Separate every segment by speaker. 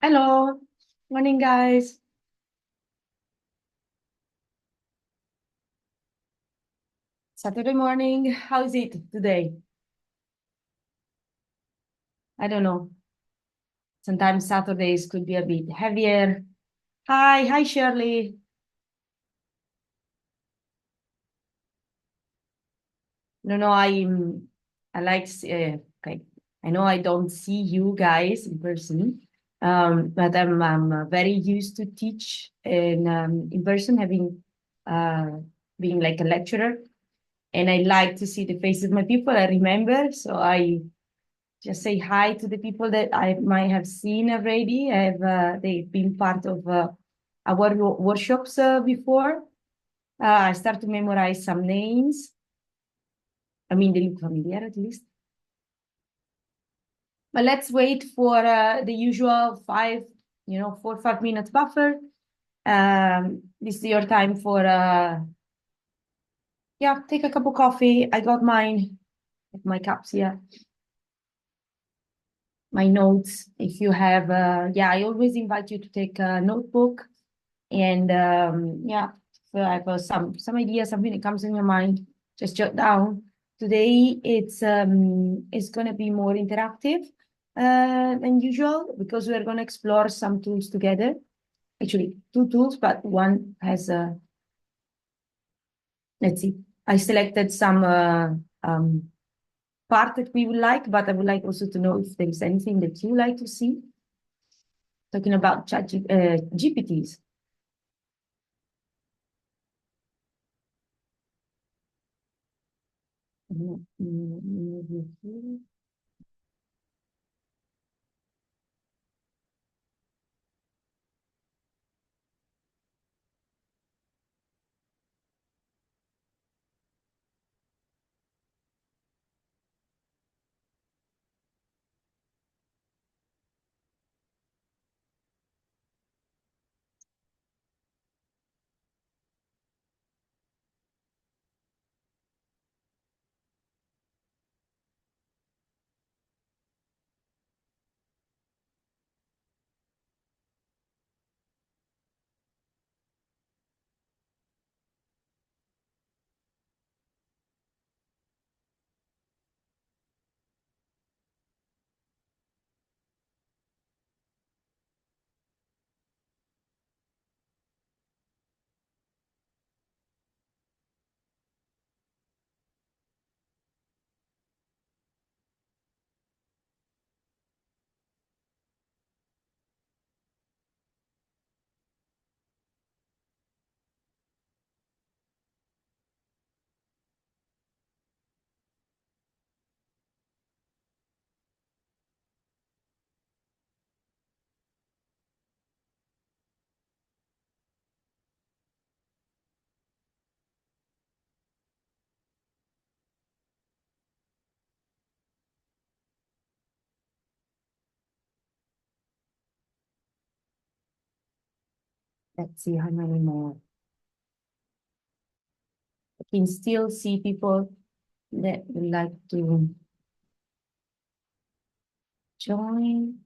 Speaker 1: Hello, morning guys. Saturday morning, how is it today? I don't know. Sometimes Saturdays could be a bit heavier. Hi Shirley. No, I like okay. I know I don't see you guys in person, but I'm very used to teach in person, having uh being like a lecturer, and I like to see the faces of my people. I remember, so I just say hi to the people that I might have seen already. They've been part of our workshops before. I start to memorize some names. I mean, they look familiar at least. But let's wait for the usual 4 or 5 minutes buffer. This is your time for, yeah, take a cup of coffee. I got mine, my cups here, my notes. If you have, yeah, I always invite you to take a notebook. And yeah, so I have some ideas, something that comes in your mind, just jot down. Today it's gonna be more interactive than usual because we're gonna explore some tools together. Actually, two tools, but one has a. Let's see. I selected some part that we would like, but I would like also to know if there is anything that you like to see. Talking about GPTs. Let's see how many more. I can still see people that would like to join.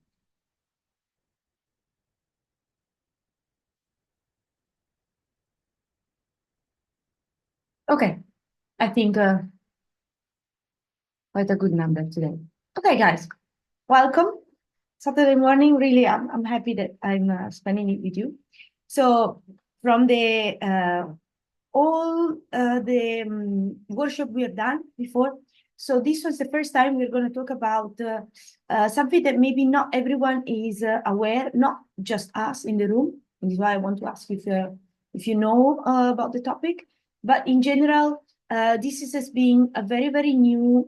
Speaker 1: Okay, I think quite a good number today. Okay, guys, welcome. Saturday morning, really, I'm happy that I'm spending it with you. So from the all the workshop we have done before. So this was the first time we're going to talk about something that maybe not everyone is aware, not just us in the room. And this is why I want to ask if you know about the topic. But in general, this is as being a very, very new,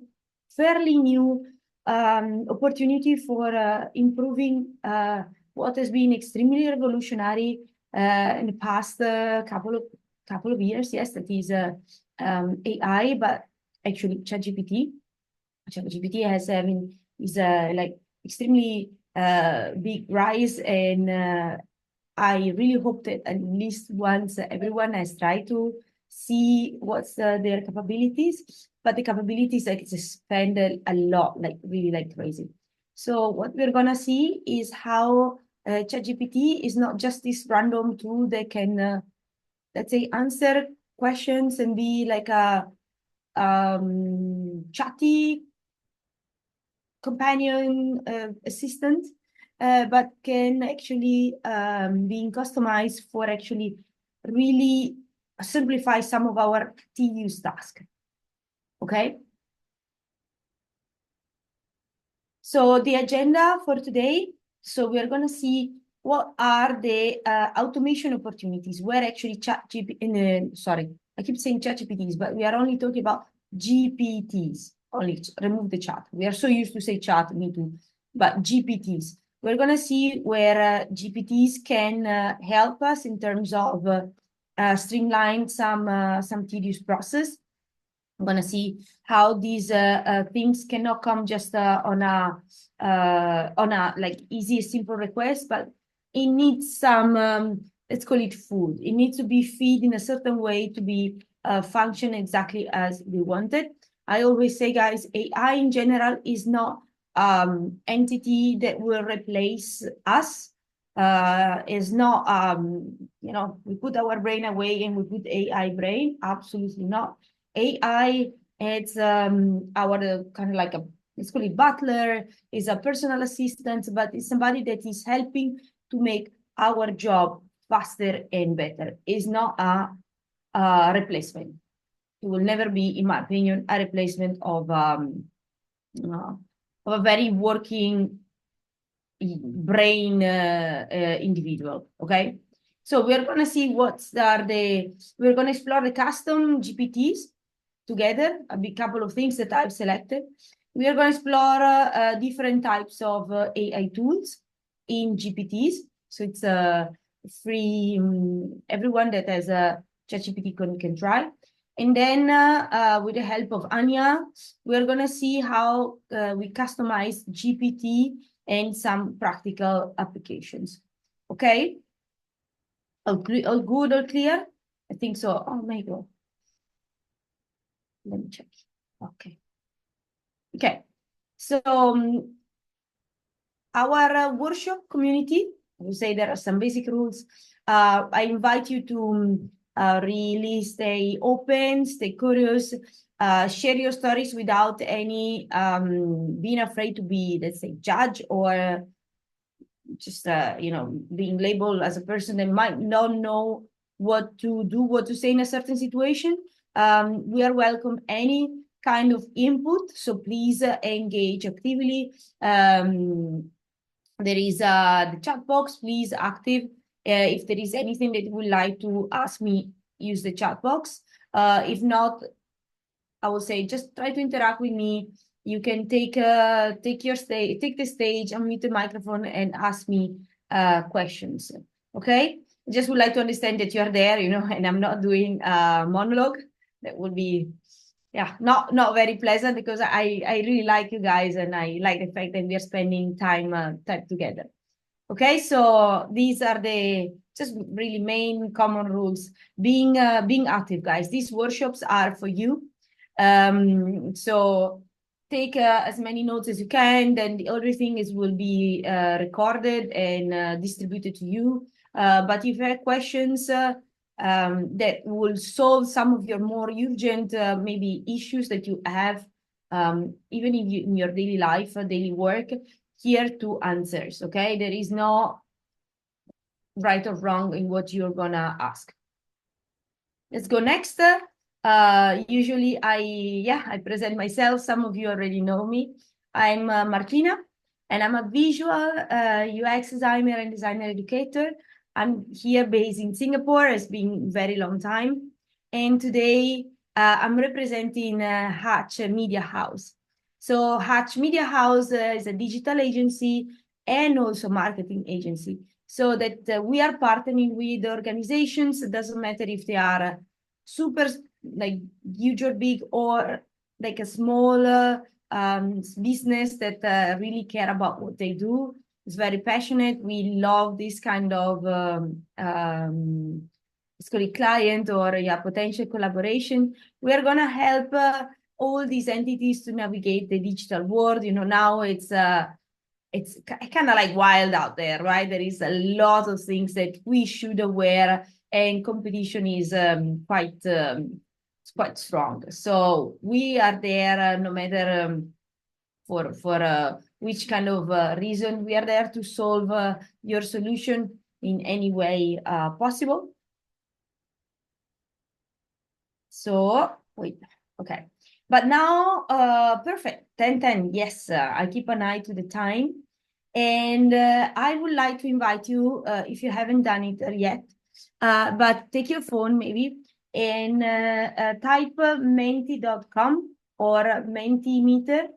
Speaker 1: fairly new opportunity for improving what has been extremely revolutionary in the past couple of years. Yes, that is AI, but actually ChatGPT. ChatGPT has, I mean, is like extremely big rise, and I really hope that at least once everyone has tried to see what's their capabilities, but the capabilities like it's expanded a lot, like really like crazy. So what we're gonna see is how ChatGPT is not just this random tool that can, let's say, answer questions and be like a chatty companion assistant, but can actually being customized for actually really simplify some of our tedious tasks. Okay. So the agenda for today. So we are going to see what are the automation opportunities where actually sorry, I keep saying ChatGPTs, but we are only talking about GPTs. Only remove the chat. We are so used to say chat, me too. But GPTs. We're going to see where GPTs can help us in terms of streamline some tedious process. I'm going to see how these things cannot come just on a like easy, simple request, but it needs some, let's call it food. It needs to be fed in a certain way to be function exactly as we wanted. I always say, guys, AI in general is not entity that will replace us. Is not, we put our brain away and we put AI brain. Absolutely not. AI, it's our kind of like let's call it butler, is a personal assistant, but it's somebody that is helping to make our job faster and better. It's not a replacement. It will never be, in my opinion, a replacement of a very working brain individual. Okay. So we're going to see we're going to explore the custom GPTs together, a big couple of things that I've selected. We are going to explore different types of AI tools in GPTs. So it's free, everyone that has a ChatGPT can try. And then with the help of Anya, we're going to see how we customize GPT and some practical applications. Okay? All good, all clear? I think so. Oh my God. Let me check. Okay. Okay. So our workshop community, I will say there are some basic rules. I invite you to really stay open, stay curious, share your stories without any being afraid to be, let's say, judged or just being labeled as a person that might not know what to do, what to say in a certain situation. We are welcome any kind of input, so please engage actively. There is the chat box, please active. If there is anything that you would like to ask me, use the chat box. If not, I will say just try to interact with me. You can take the stage, unmute the microphone, and ask me questions. Okay, just would like to understand that you are there, and I'm not doing a monologue. That would be, yeah, not very pleasant, because I really like you guys, and I like the fact that we are spending time together. Okay, so these are the just really main common rules. Being active, guys. These workshops are for you. So take as many notes as you can. Then the other thing is will be recorded and distributed to you. But if you have questions that will solve some of your more urgent maybe issues that you have, even in your daily life, daily work, here to answers. Okay, there is no right or wrong in what you're gonna ask. Let's go next. Usually I present myself. Some of you already know me. I'm Martina, and I'm a visual UX designer and designer educator. I'm here based in Singapore. It's been a very long time. And today I'm representing Hatch Media House. So Hatch Media House is a digital agency and also marketing agency. So that we are partnering with organizations. It doesn't matter if they are super like huge or big, or like a small business that really care about what they do. It's very passionate. We love this kind of let's call it client or potential collaboration. We are gonna help all these entities to navigate the digital world. Now it's it's kind of like wild out there, right? There is a lot of things that we should aware, and competition is quite strong. So we are there no matter for which kind of reason. We are there to solve your solution in any way possible. So wait, okay. But now, perfect, 10:10. Yes, I keep an eye to the time. And I would like to invite you, if you haven't done it yet, but take your phone maybe and type menti.com or Mentimeter.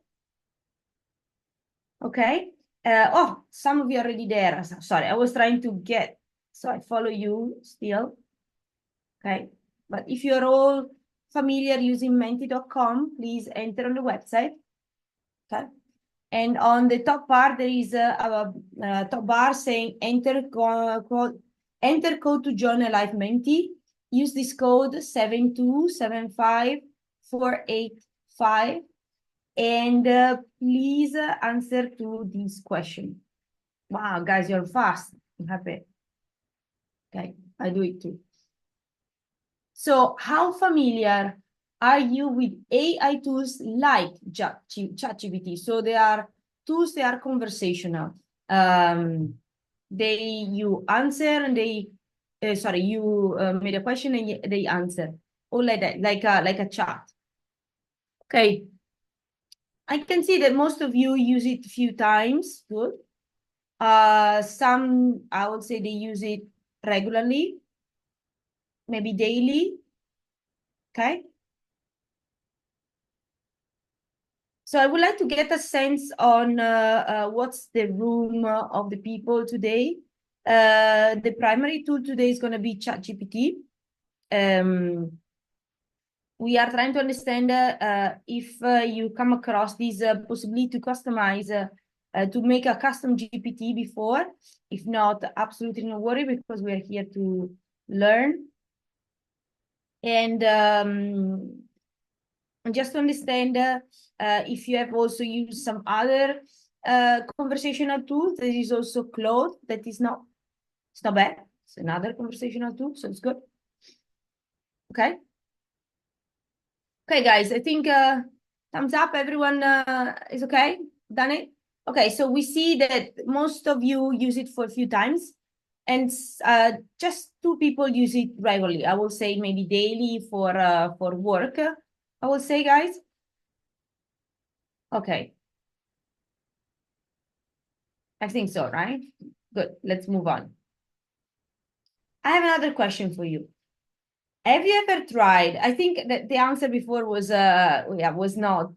Speaker 1: Okay. Oh, some of you are already there. Sorry, I was trying to get, so I follow you still. Okay. But if you're all familiar using menti.com, please enter on the website. Okay. And on the top bar, there is a top bar saying enter code to join a live Menti. Use this code 7275485 and please answer to this question. Wow, guys, you're fast. I'm happy. Okay, I do it too. So how familiar are you with AI tools like ChatGPT? So they are tools, they are conversational. You answer and you made a question and they answer. Or like that, like a chat. Okay. I can see that most of you use it a few times. Good. Some, I would say they use it regularly, maybe daily. Okay. So I would like to get a sense on what's the room of the people today. The primary tool today is going to be ChatGPT. We are trying to understand if you come across this possibility to customize, to make a custom GPT before. If not, absolutely no worry, because we are here to learn. And just to understand if you have also used some other conversational tools. There is also Claude, that is not, it's not bad. It's another conversational tool, so it's good. Okay. Okay, guys, I think thumbs up. Everyone is okay? Done it? Okay, so we see that most of you use it for a few times, and just 2 people use it regularly. I will say maybe daily for work. I will say, guys. Okay. I think so, right? Good. Let's move on. I have another question for you. Have you ever tried? I think that the answer before was was not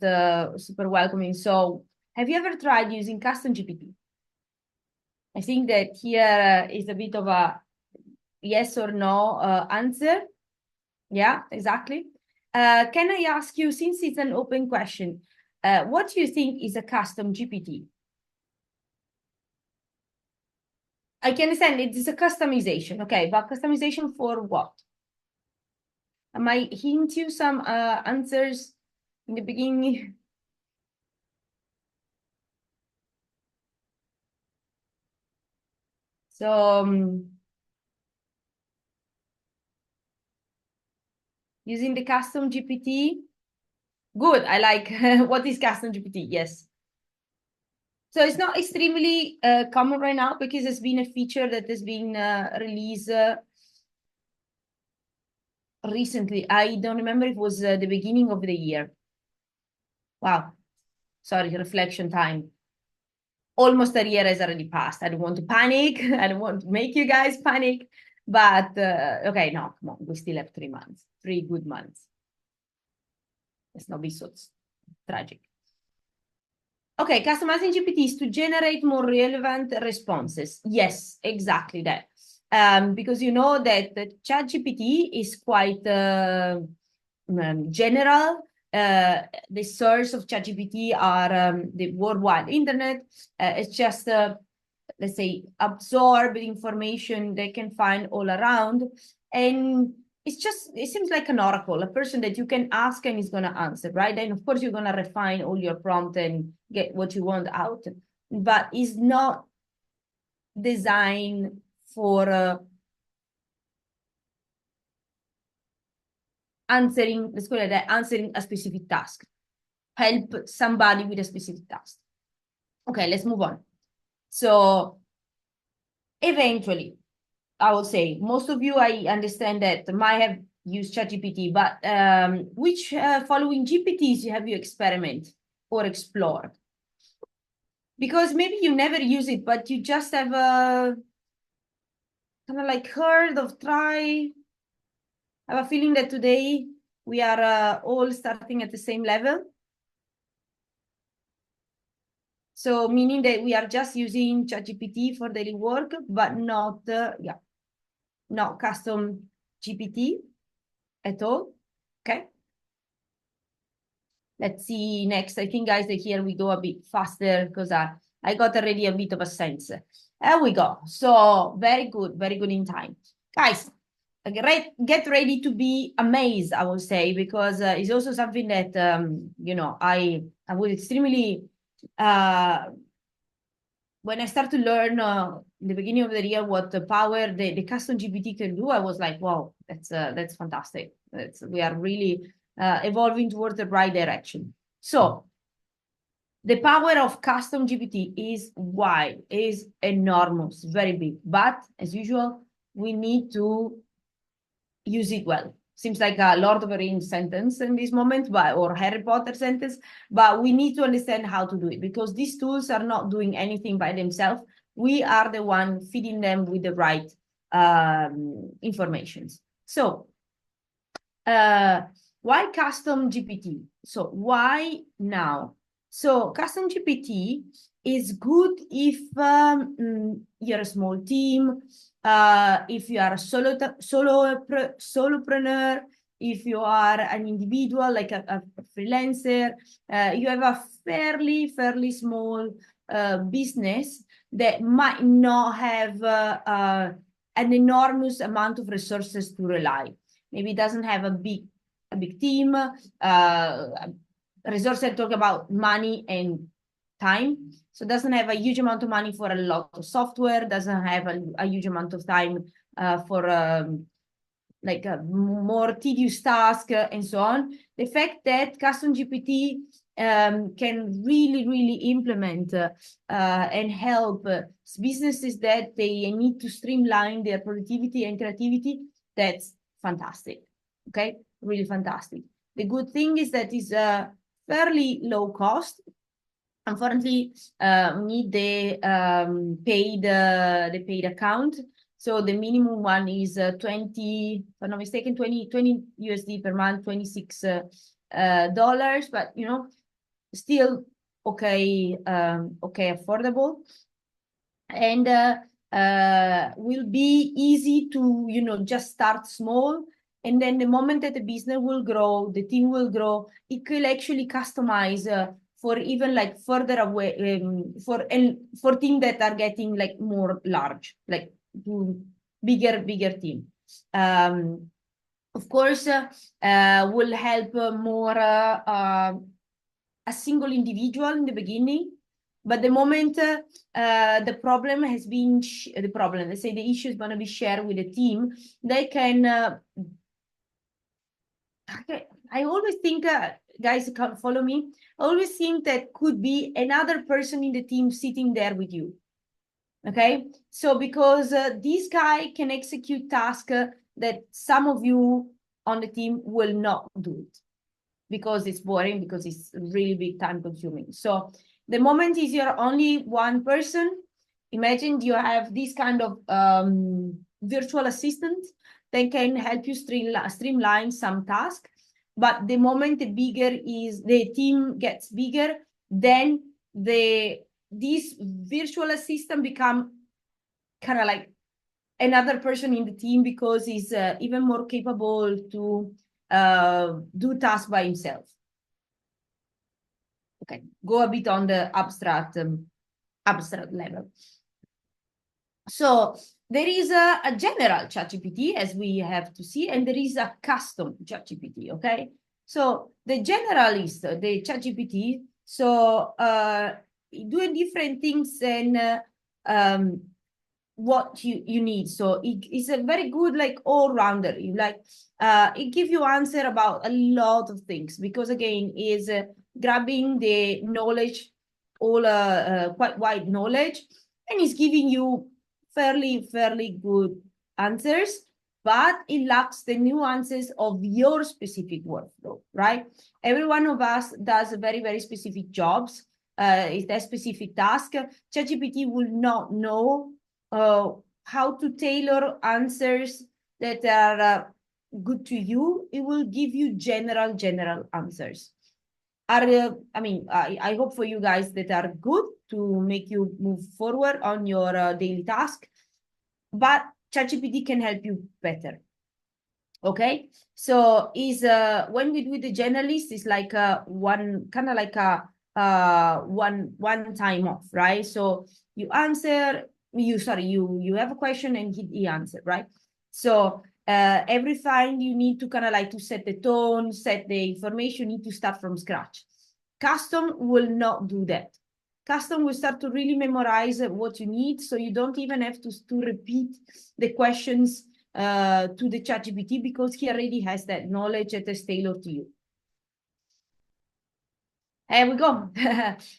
Speaker 1: super welcoming. So have you ever tried using custom GPT? I think that here is a bit of a yes or no answer. Yeah, exactly. Can I ask you, since it's an open question, what do you think is a custom GPT? I can understand it is a customization, okay, but customization for what? I might hint you some answers in the beginning. So using the custom GPT. Good, I like what is custom GPT, yes. So it's not extremely common right now because it's been a feature that has been released recently. I don't remember if it was the beginning of the year. Wow, sorry, reflection time. Almost a year has already passed. I don't want to panic. I don't want to make you guys panic. But okay, no, come on. We still have 3 months, 3 good months. Let's not be so tragic. Okay, customizing GPTs to generate more relevant responses. Yes, exactly that. Because you know that the ChatGPT is quite general. The source of ChatGPT are the worldwide internet. It's just let's say absorb information they can find all around, and it seems like an oracle, a person that you can ask and is going to answer, right? And of course you're going to refine all your prompt and get what you want out. but is not designed for answering, let's call it that, answering a specific task, help somebody with a specific task. Okay, let's move on. So eventually, I will say, most of you, I understand that might have used ChatGPT, but which following GPTs have you experiment or explored? Because maybe you never use it, but you just have a kind of like heard of try. I have a feeling that today we are all starting at the same level. So meaning that we are just using ChatGPT for daily work, but not, not custom GPT at all. Okay. Let's see next. I think, guys, that here we go a bit faster because I got already a bit of a sense. There we go. So very good in time. Guys, get ready to be amazed, I will say, because it's also something that, I was extremely, when I start to learn in the beginning of the year what the power the custom GPT can do, I was like, wow, that's fantastic. We are really evolving towards the right direction. So the power of custom GPT is wide, is enormous, very big. But as usual, we need to use it well. Seems like a Lord of the Rings sentence in this moment, or Harry Potter sentence, but we need to understand how to do it because these tools are not doing anything by themselves. We are the one feeding them with the right information. So why custom GPT? So why now? So custom GPT is good if you're a small team, if you are a solopreneur, if you are an individual, like a freelancer, you have a fairly small business that might not have an enormous amount of resources to rely. Maybe it doesn't have a big team. Resources, talk about money and time. So it doesn't have a huge amount of money for a lot of software, doesn't have a huge amount of time for like a more tedious task and so on. The fact that custom GPT can really implement and help businesses that they need to streamline their productivity and creativity, that's fantastic. Okay, really fantastic. The good thing is that it's fairly low cost. Unfortunately, need the paid account. So the minimum one is 20, if I'm not mistaken, 20 USD per month, $26 dollars, but still okay, okay, affordable. And will be easy to just start small, and then the moment that the business will grow, the team will grow, it could actually customize for even like further away for teams that are getting like more large, like bigger team. Of course, will help more a single individual in the beginning. But the moment the problem has been, let's say the issue is going to be shared with the team, they can, I always think, guys can follow me, I always think that could be another person in the team sitting there with you. Okay, so because this guy can execute tasks that some of you on the team will not do it because it's boring, because it's really big time consuming. So the moment is you're only one person, imagine you have this kind of virtual assistant that can help you streamline some tasks. But the moment the team gets bigger, then this virtual assistant become kind of like another person in the team because he's even more capable to do tasks by himself. Okay, go a bit on the abstract level. So there is a general ChatGPT, as we have to see, and there is a custom ChatGPT. Okay, so the generalist, the ChatGPT, so doing different things and what you need. So it's a very good like all-rounder. You like it gives you answer about a lot of things, because again is grabbing the knowledge, all quite wide knowledge, and it's giving you fairly good answers, but it lacks the nuances of your specific workflow, right? Every one of us does very specific jobs, is that specific task. ChatGPT will not know how to tailor answers that are good to you. It will give you general answers. I hope for you guys that are good to make you move forward on your daily task, but ChatGPT can help you better. Okay, so is when we do the generalist, is like one kind of like a one time off, right? So you answer, you have a question and he answer, right? So every time you need to kind of like to set the tone, set the information, you need to start from scratch. Custom will not do that. Custom will start to really memorize what you need, so you don't even have to repeat the questions to the ChatGPT, because he already has that knowledge that is tailored to you. There we go.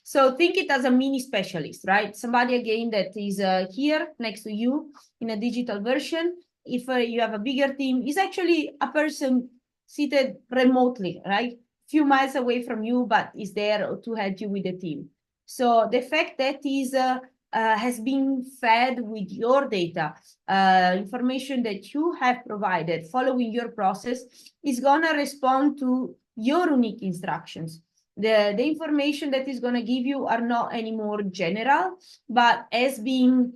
Speaker 1: So think it as a mini specialist, right? Somebody again that is here next to you in a digital version. If you have a bigger team, is actually a person seated remotely, right? Few miles away from you, but is there to help you with the team. So the fact that is has been fed with your data, information that you have provided following your process, is gonna respond to your unique instructions. The information that is going to give you are not anymore general, but as being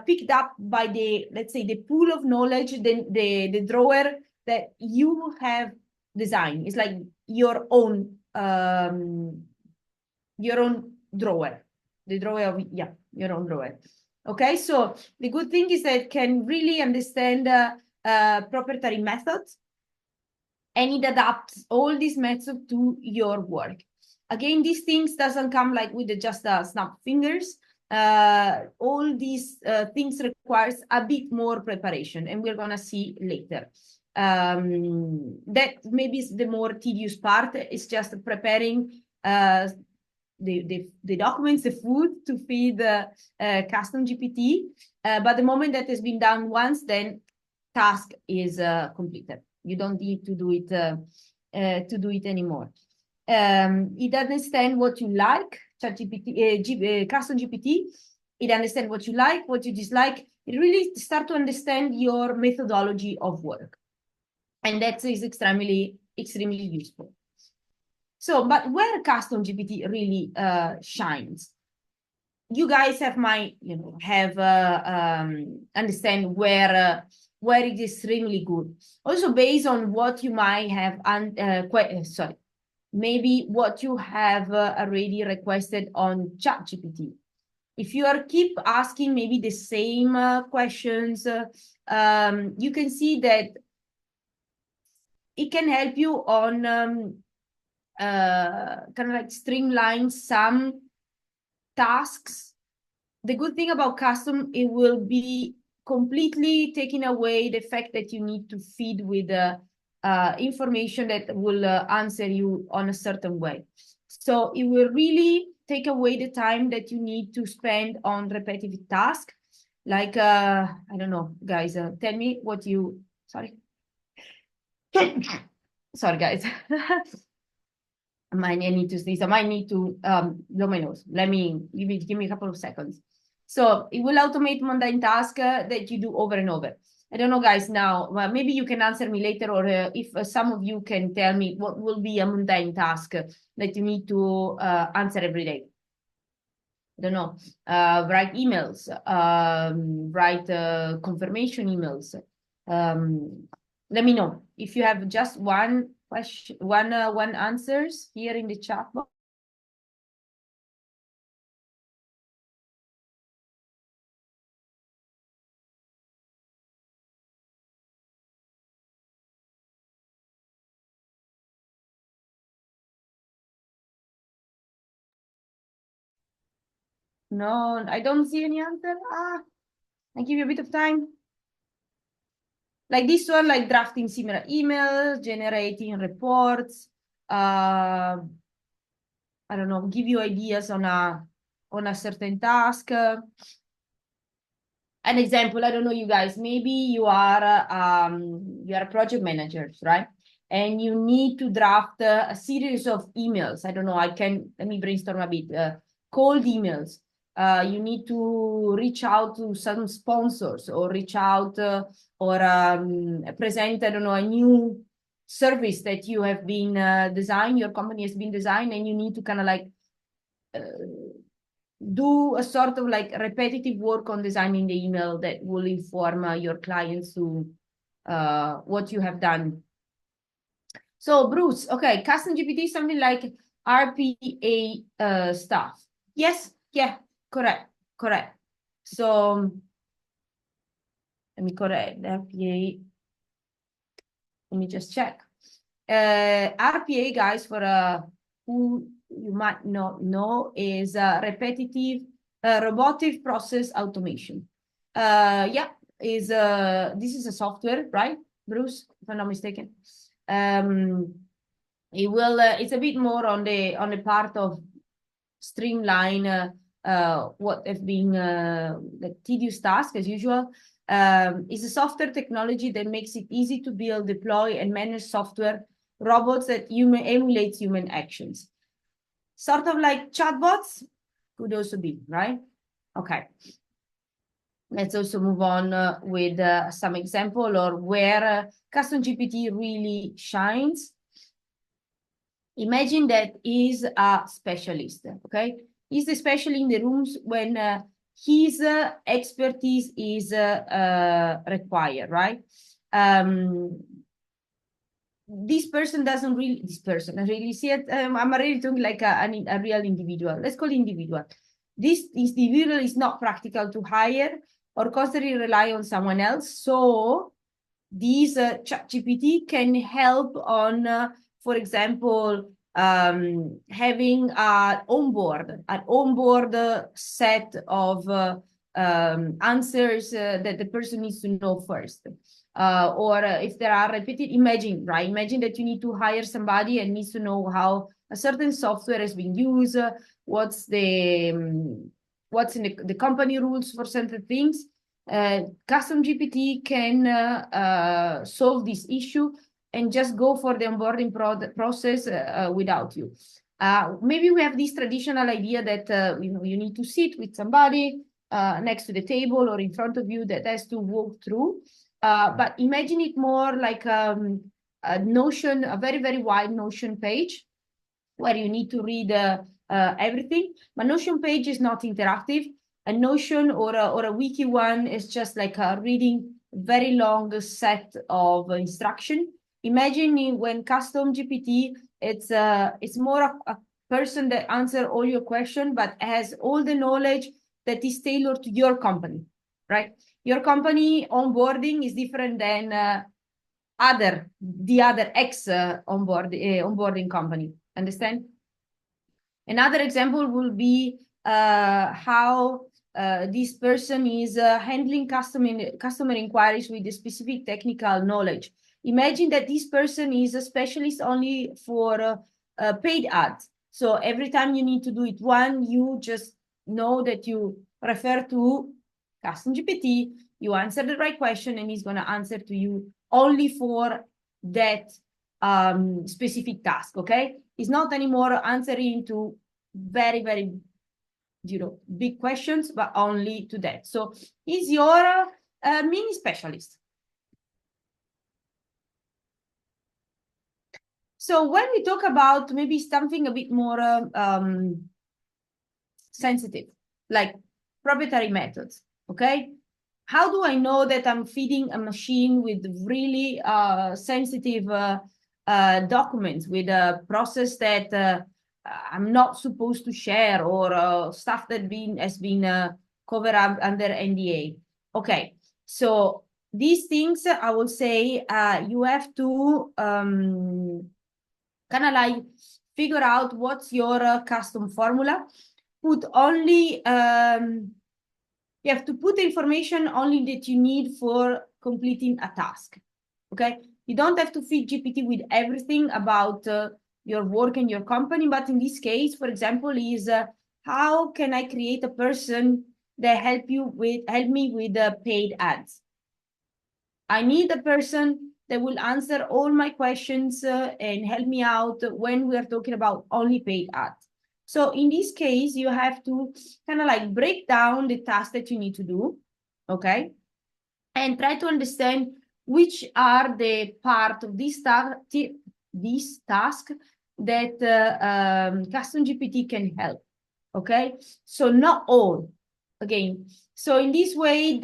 Speaker 1: picked up by the, let's say, the pool of knowledge, the drawer that you have designed. It's like your own drawer, the drawer of, yeah, your own drawer. Okay, so the good thing is that it can really understand proprietary methods, and it adapts all these methods to your work. Again, these things doesn't come like with just snap fingers. All these things requires a bit more preparation, and we're gonna see later. That maybe is the more tedious part. Is just preparing the documents, the food to feed the custom GPT. But the moment that has been done once, then task is completed. You don't need to do it anymore. It understands what you like. ChatGPT, custom GPT. It understands what you like, what you dislike. It really start to understand your methodology of work, and that is extremely useful. So, but where custom GPT really shines, you guys have understand where it is extremely good. Also based on what you might have, maybe what you have already requested on ChatGPT. If you are keep asking maybe the same questions, you can see that it can help you on kind of like streamline some tasks. The good thing about custom, it will be completely taking away the fact that you need to feed with information that will answer you on a certain way. So it will really take away the time that you need to spend on repetitive tasks. Like, I don't know, guys, tell me what you, sorry. Sorry, guys. I need to sneeze. I might need to blow my nose. Let me give me a couple of seconds. So it will automate mundane tasks that you do over and over. I don't know, guys. Now, well, maybe you can answer me later, or if some of you can tell me what will be a mundane task that you need to answer every day. I don't know. Write emails. Write confirmation emails. Let me know if you have just one question, one answers here in the chat box. No, I don't see any answer. I give you a bit of time. Like this one, like drafting similar emails, generating reports, I don't know, give you ideas on a certain task. An example, I don't know, you guys, maybe you are project managers, right? And you need to draft a series of emails. I don't know, let me brainstorm a bit. Cold emails. You need to reach out to some sponsors or reach out or present, I don't know, a new service that you have been designed, your company has been designed, and you need to kind of like do a sort of like repetitive work on designing the email that will inform your clients to what you have done. So Bruce, okay, custom GPT, something like RPA stuff. Yes, yeah, correct. So let me correct RPA. Let me just check. RPA, guys, for who you might not know, is repetitive robotic process automation. Yeah, this is a software, right, Bruce, if I'm not mistaken. It's a bit more on the part of streamline what have been the tedious task as usual. Is a software technology that makes it easy to build, deploy, and manage software robots that emulate human actions. Sort of like chatbots could also be, right? Okay. Let's also move on with some example or where custom GPT really shines. Imagine that is a specialist, okay? He's especially in the rooms when his expertise is required, right? This person doesn't really, I really see it, I'm really talking like a real individual. Let's call it individual. This individual is not practical to hire or constantly rely on someone else. So these ChatGPT can help on, for example, having an onboard set of answers that the person needs to know first. Or if there are repeated, imagine that you need to hire somebody and needs to know how a certain software has been used, what's in the company rules for certain things. Custom GPT can solve this issue and just go for the onboarding process without you. Maybe we have this traditional idea that you need to sit with somebody next to the table or in front of you that has to walk through. But imagine it more like a Notion, a very, very wide Notion page where you need to read everything. But Notion page is not interactive. A Notion or a wiki one is just like reading very long set of instruction. Imagine when custom GPT, it's more a person that answer all your question, but has all the knowledge that is tailored to your company, right? Your company onboarding is different than the other onboarding company. Understand? Another example will be how this person is handling customer inquiries with a specific technical knowledge. Imagine that this person is a specialist only for paid ads. So every time you need to do it you just know that you refer to custom GPT, you answer the right question, and he's going to answer to you only for that specific task, okay? It's not anymore answering to very, very, big questions, but only to that. So he's your mini specialist. So when we talk about maybe something a bit more sensitive, like proprietary methods, okay? How do I know that I'm feeding a machine with really sensitive documents, with a process that I'm not supposed to share, or stuff that has been covered up under NDA? Okay, so these things, I will say, you have to kind of like figure out what's your custom formula. put only you have to put the information only that you need for completing a task. Okay, you don't have to feed GPT with everything about your work and your company, but in this case, for example, is how can I create a person that help me with paid ads? I need a person that will answer all my questions and help me out when we are talking about only paid ads. So in this case, you have to kind of like break down the task that you need to do, okay? And try to understand which are the part of this task that custom GPT can help, okay? So not all, again. So in this way,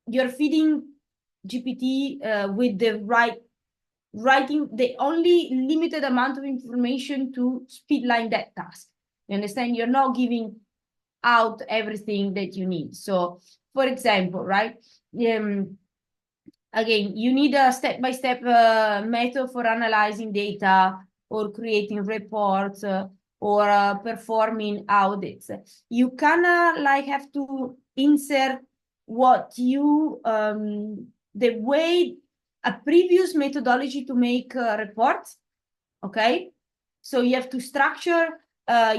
Speaker 1: you're feeding GPT with the writing the only limited amount of information to speedline that task. You understand? You're not giving out everything that you need. So, for example, right? Again, you need a step-by-step method for analyzing data or creating reports or performing audits. You kind of like have to insert what you the way a previous methodology to make reports, okay? So you have to structure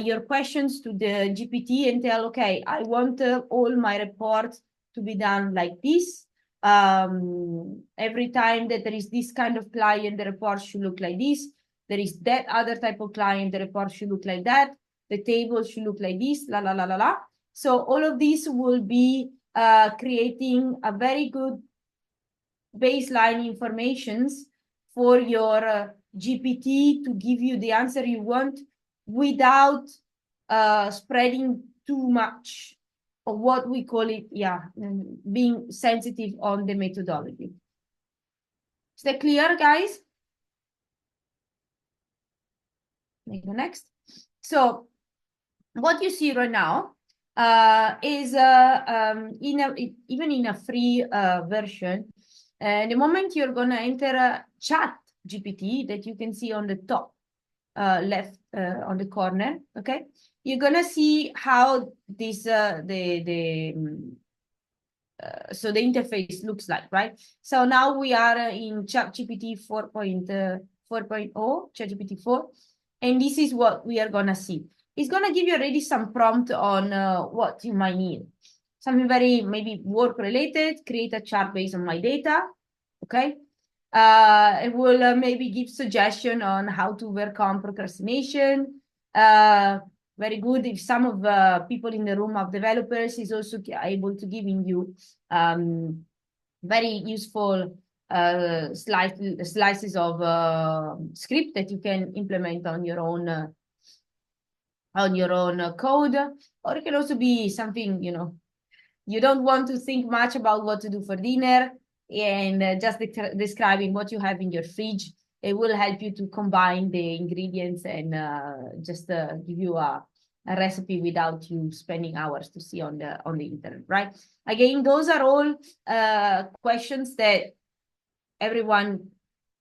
Speaker 1: your questions to the GPT and tell, okay, I want all my reports to be done like this. Every time that there is this kind of client, the report should look like this. There is that other type of client, the report should look like that. The table should look like this, la, la, la, la, la. So all of this will be creating a very good baseline informations for your GPT to give you the answer you want without spreading too much of what we call it, being sensitive on the methodology. Is that clear, guys? Maybe the next. So what you see right now is even in a free version, the moment you're going to enter a chat GPT that you can see on the top left on the corner, okay, you're going to see how this so the interface looks like, right? So now we are in ChatGPT 4.0, ChatGPT 4, and this is what we are going to see. It's going to give you already some prompt on what you might need. Something very maybe work related, create a chart based on my data, okay? It will maybe give suggestion on how to overcome procrastination. Very good if some of the people in the room of developers is also able to giving you very useful slices of script that you can implement on your own code, or it can also be something, you don't want to think much about what to do for dinner and just describing what you have in your fridge. It will help you to combine the ingredients and just give you a recipe without you spending hours to see on the internet, right? Again, those are all questions that everyone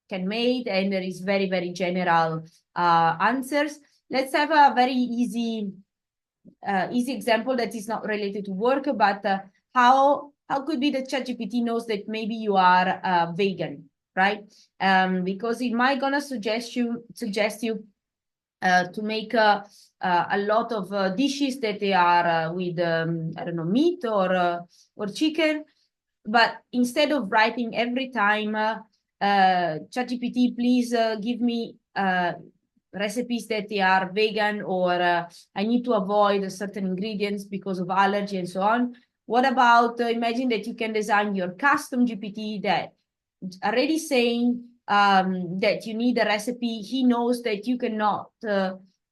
Speaker 1: can make, and there is very, very general answers. Let's have a very easy example that is not related to work, but how could be that ChatGPT knows that maybe you are vegan, right? Because it might gonna suggest you to make a lot of dishes that they are with I don't know, meat or chicken, but instead of writing every time ChatGPT, please give me recipes that they are vegan, or I need to avoid certain ingredients because of allergy and so on. What about imagine that you can design your custom GPT that already saying that you need a recipe. He knows that you cannot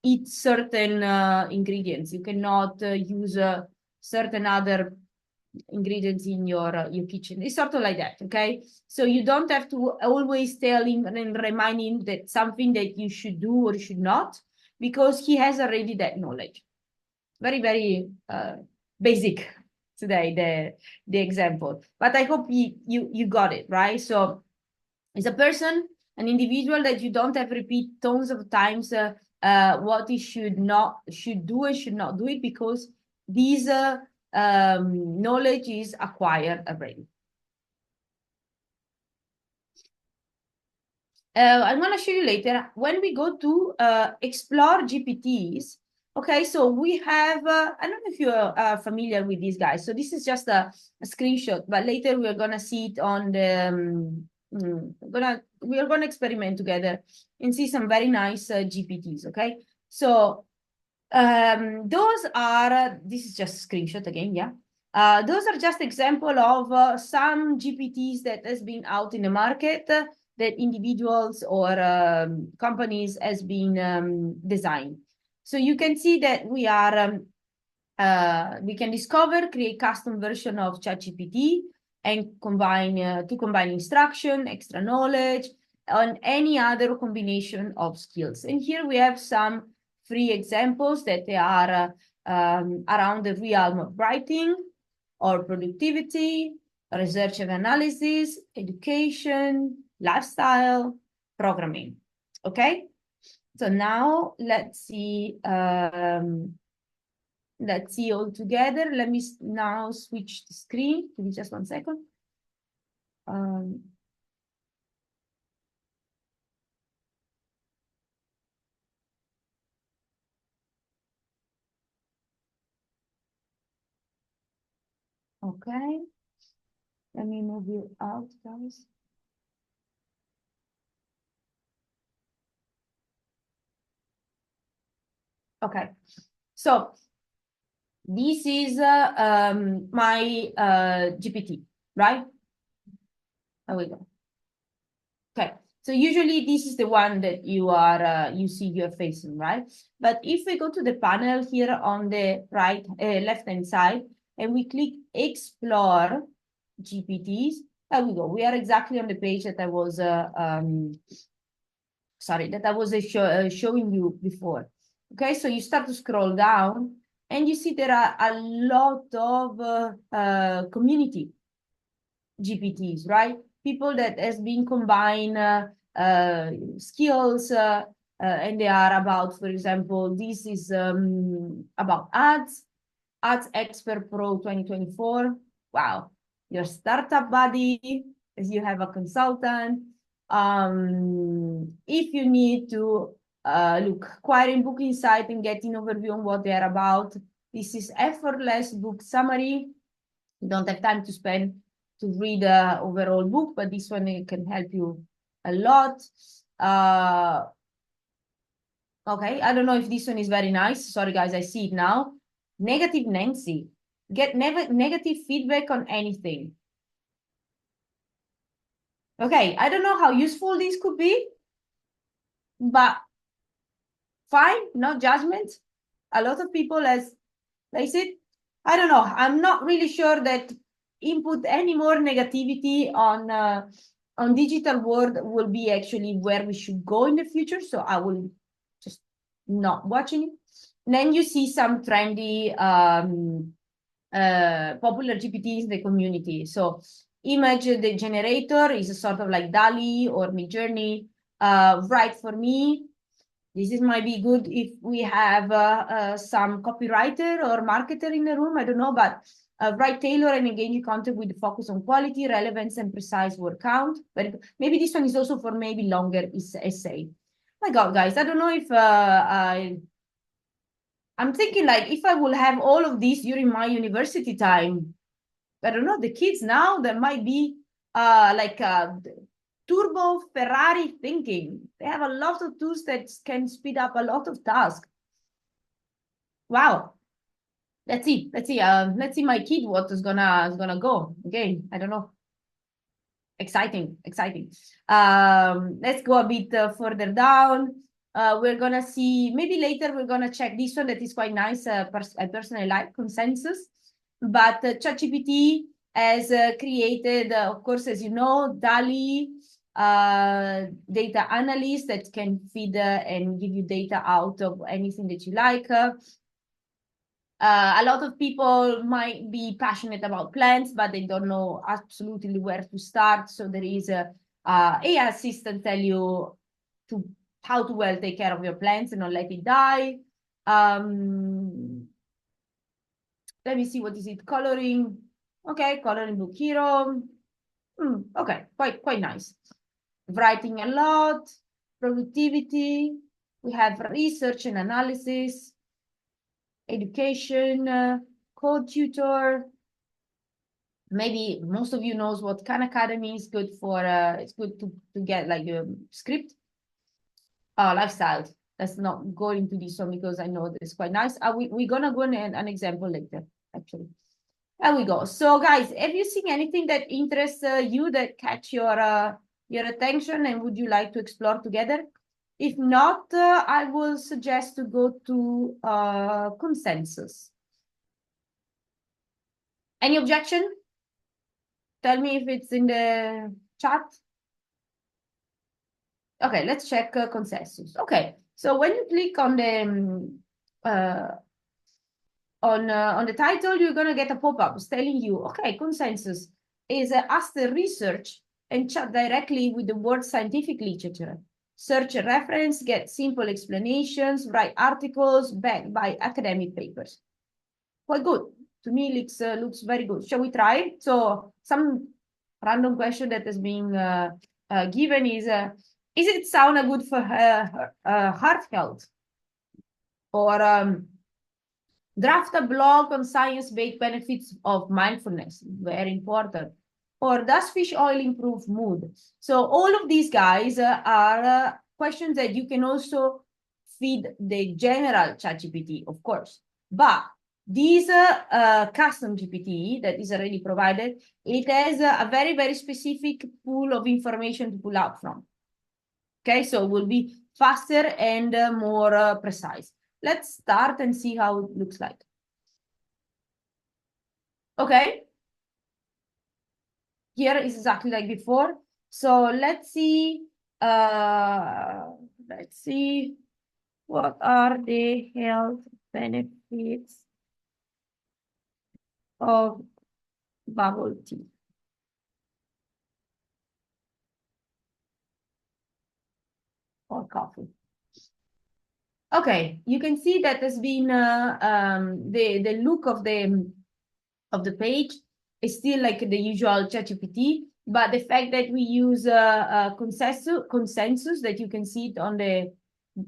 Speaker 1: eat certain ingredients. You cannot use certain other ingredients in your kitchen. It's sort of like that, okay? So you don't have to always tell him and remind him that something that you should do or should not, because he has already that knowledge. Very, very basic today, the example. But I hope you got it, right? So it's a person, an individual that you don't have repeat tons of times what it should do and should not do it, because these knowledge is acquired already. I'm going to show you later when we go to explore GPTs. Okay, so we have, I don't know if you're familiar with these guys. So this is just a screenshot, but later we're going to see it on the, we are going to experiment together and see some very nice GPTs, okay? So those are, this is just a screenshot again, yeah. Those are just example of some GPTs that has been out in the market that individuals or companies has been designed. So you can see that we are, we can discover, create custom version of ChatGPT and combine to combine instruction, extra knowledge, and any other combination of skills. And here we have some free examples that they are around the realm of writing or productivity, research and analysis, education, lifestyle, programming. Okay, so now let's see all together. Let me now switch the screen. Give me just 1 second. Okay. Let me move you out, guys. Okay. So this is my GPT, right? There we go. Okay. So usually this is the one that you are you see you're facing, right? But if we go to the panel here on the right left hand side and we click explore GPTs, there we go. We are exactly on the page that I was showing you before. Okay, so you start to scroll down and you see there are a lot of community GPTs, right? People that has been combine skills and they are about, for example, this is about ads expert pro 2024. Wow, your startup buddy, as you have a consultant. If you need to look, acquiring book insight and getting overview on what they are about, this is effortless book summary. You don't have time to spend to read the overall book, but this one can help you a lot. Okay, I don't know if this one is very nice. Sorry, guys, I see it now. Negative Nancy. Get negative feedback on anything. Okay, I don't know how useful this could be, but fine, no judgment. A lot of people as they said, I don't know. I'm not really sure that input any more negativity on digital world will be actually where we should go in the future. So I will just not watching it. And then you see some trendy popular GPTs in the community. So image the generator is a sort of like DALL-E or Midjourney. Write for me. This is might be good if we have some copywriter or marketer in the room. I don't know, but write, tailor, and engage content with the focus on quality, relevance, and precise word count. But maybe this one is also for maybe longer essay. My God, guys, I don't know if I'm thinking like if I will have all of these during my university time. I don't know, the kids now, there might be like turbo Ferrari thinking. They have a lot of tools that can speed up a lot of tasks. Wow. Let's see. Let's see my kid what is gonna go. Again, I don't know. Exciting. Let's go a bit further down. We're gonna see, maybe later we're gonna check this one that is quite nice. I personally like consensus. But ChatGPT has created, of course, as you know, DALL-E, data analyst that can feed and give you data out of anything that you like. A lot of people might be passionate about plants, but they don't know absolutely where to start. So there is a AI assistant tell you to how to well take care of your plants and not let it die. Let me see, what is it? Coloring. Okay, coloring book hero. Okay, quite nice. Writing a lot, productivity. We have research and analysis, education, code tutor. Maybe most of you knows what Khan Academy is good for. It's good to get like a script. Lifestyle. Let's not go into this one because I know it's quite nice. We're gonna go in an example later, actually. There we go. So guys, have you seen anything that interests you, that catch your attention, and would you like to explore together? If not, I will suggest to go to consensus. Any objection? Tell me if it's in the chat. Okay, let's check consensus. Okay, so when you click on the on the title, you're gonna get a pop-up telling you, okay, consensus is ask the research and chat directly with the word scientific literature. Search a reference, get simple explanations, write articles backed by academic papers. Quite good. To me, looks very good. Shall we try? So some random question that has been given is it sauna good for heart health? Or draft a blog on science-based benefits of mindfulness. Very important. Or does fish oil improve mood? So all of these guys are questions that you can also feed the general ChatGPT, of course. But these custom GPT that is already provided, it has a very, very specific pool of information to pull out from. Okay, so it will be faster and more precise. Let's start and see how it looks like. Okay. Here is exactly like before. So let's see what are the health benefits of bubble tea or coffee. Okay, you can see that has been the look of the page is still like the usual ChatGPT, but the fact that we use consensus that you can see it on the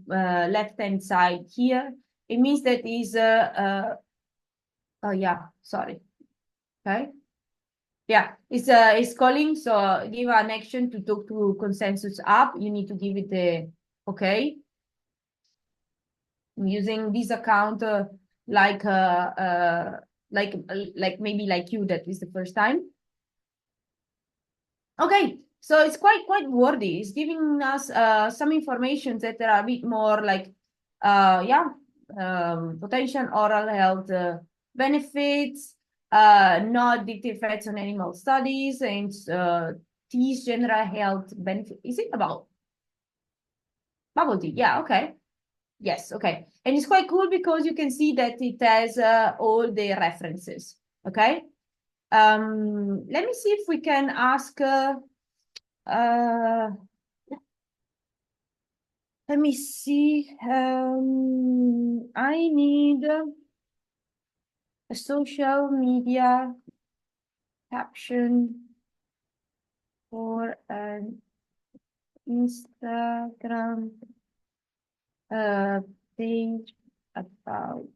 Speaker 1: left-hand side here, it means that is oh yeah, sorry. Okay. Yeah, it's calling, so give an action to talk to consensus app. You need to give it a okay. I'm using this account like maybe like you, that is the first time. Okay, so it's quite wordy. It's giving us some information that are a bit more like potential oral health benefits, not the effects on animal studies, and these general health benefit. Is it about bubble tea? Yeah, okay. Yes, okay. And it's quite cool because you can see that it has all the references, okay? Let me see if we can ask, let me see, I need a social media caption for an Instagram page about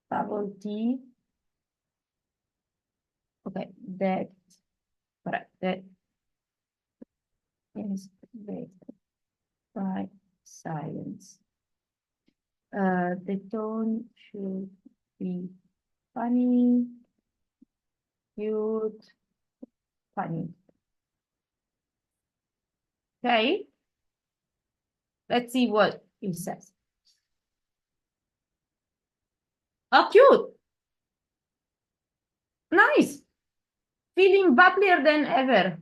Speaker 1: bubble tea. Okay, that correct. That is backed by science. The tone should be funny, cute, funny. Okay. Let's see what it says. Oh, cute. Nice. Feeling bubblier than ever.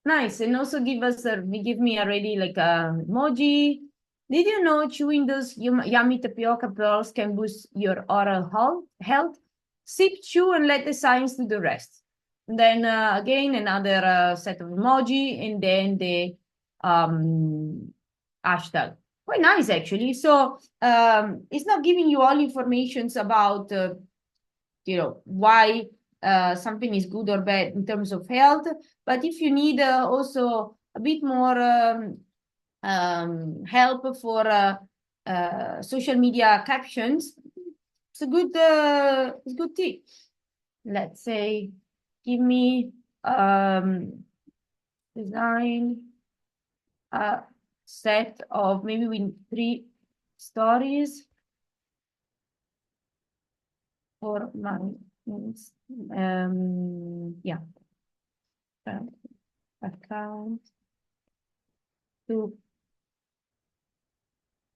Speaker 1: Nice. And also give me already like a emoji. Did you know chewing those yummy tapioca pearls can boost your oral health? Sip, chew, and let the science do the rest. And then again, another set of emoji, and then the hashtag. Quite nice, actually. So it's not giving you all informations about, why something is good or bad in terms of health. But if you need also a bit more help for social media captions, it's a good tip. Let's say, give me design a set of maybe with 3 stories for my yeah, account to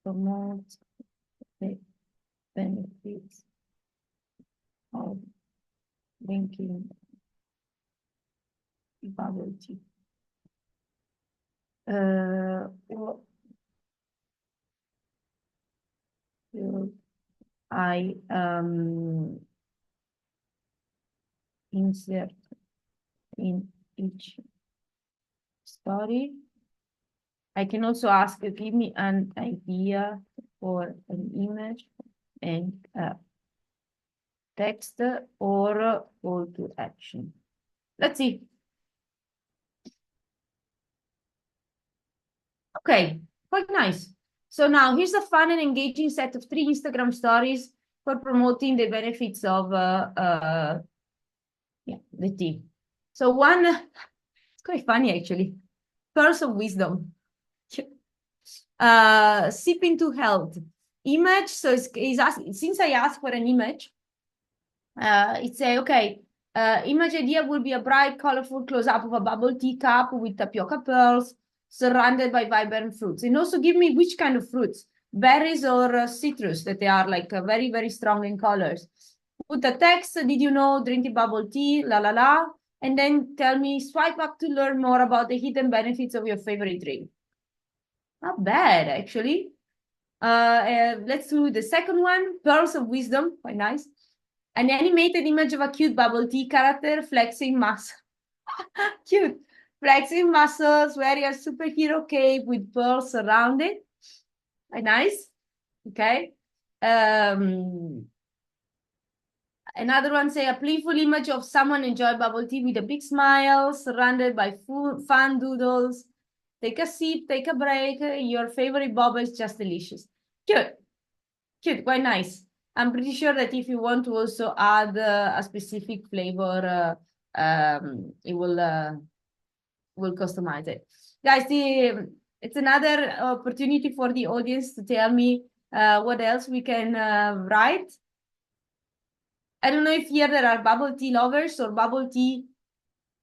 Speaker 1: promote the benefits of drinking bubble tea. What should I insert in each story? I can also ask, give me an idea for an image and text or call to action. Let's see. Okay, quite nice. So now here's a fun and engaging set of 3 Instagram stories for promoting the benefits of the tea. So one, it's quite funny actually. Pearls of wisdom. Sip into health. Image. So since I asked for an image, it say, okay, image idea will be a bright, colorful close-up of a bubble tea cup with tapioca pearls surrounded by vibrant fruits. And also give me which kind of fruits, berries or citrus, that they are like very, very strong in colors. Put the text, did you know, drinking bubble tea, la la la. And then tell me, swipe up to learn more about the hidden benefits of your favorite drink. Not bad, actually. Let's do the second one, Pearls of Wisdom, quite nice. An animated image of a cute bubble tea character flexing muscles. Cute. Flexing muscles, wearing a superhero cape with pearls surrounded. Quite nice. Okay. Another one, say, a playful image of someone enjoy bubble tea with a big smile, surrounded by fun doodles. Take a sip, take a break. Your favorite bubble is just delicious. Cute. Cute, quite nice. I'm pretty sure that if you want to also add a specific flavor, it will customize it. Guys, it's another opportunity for the audience to tell me what else we can write. I don't know if here there are bubble tea lovers or bubble tea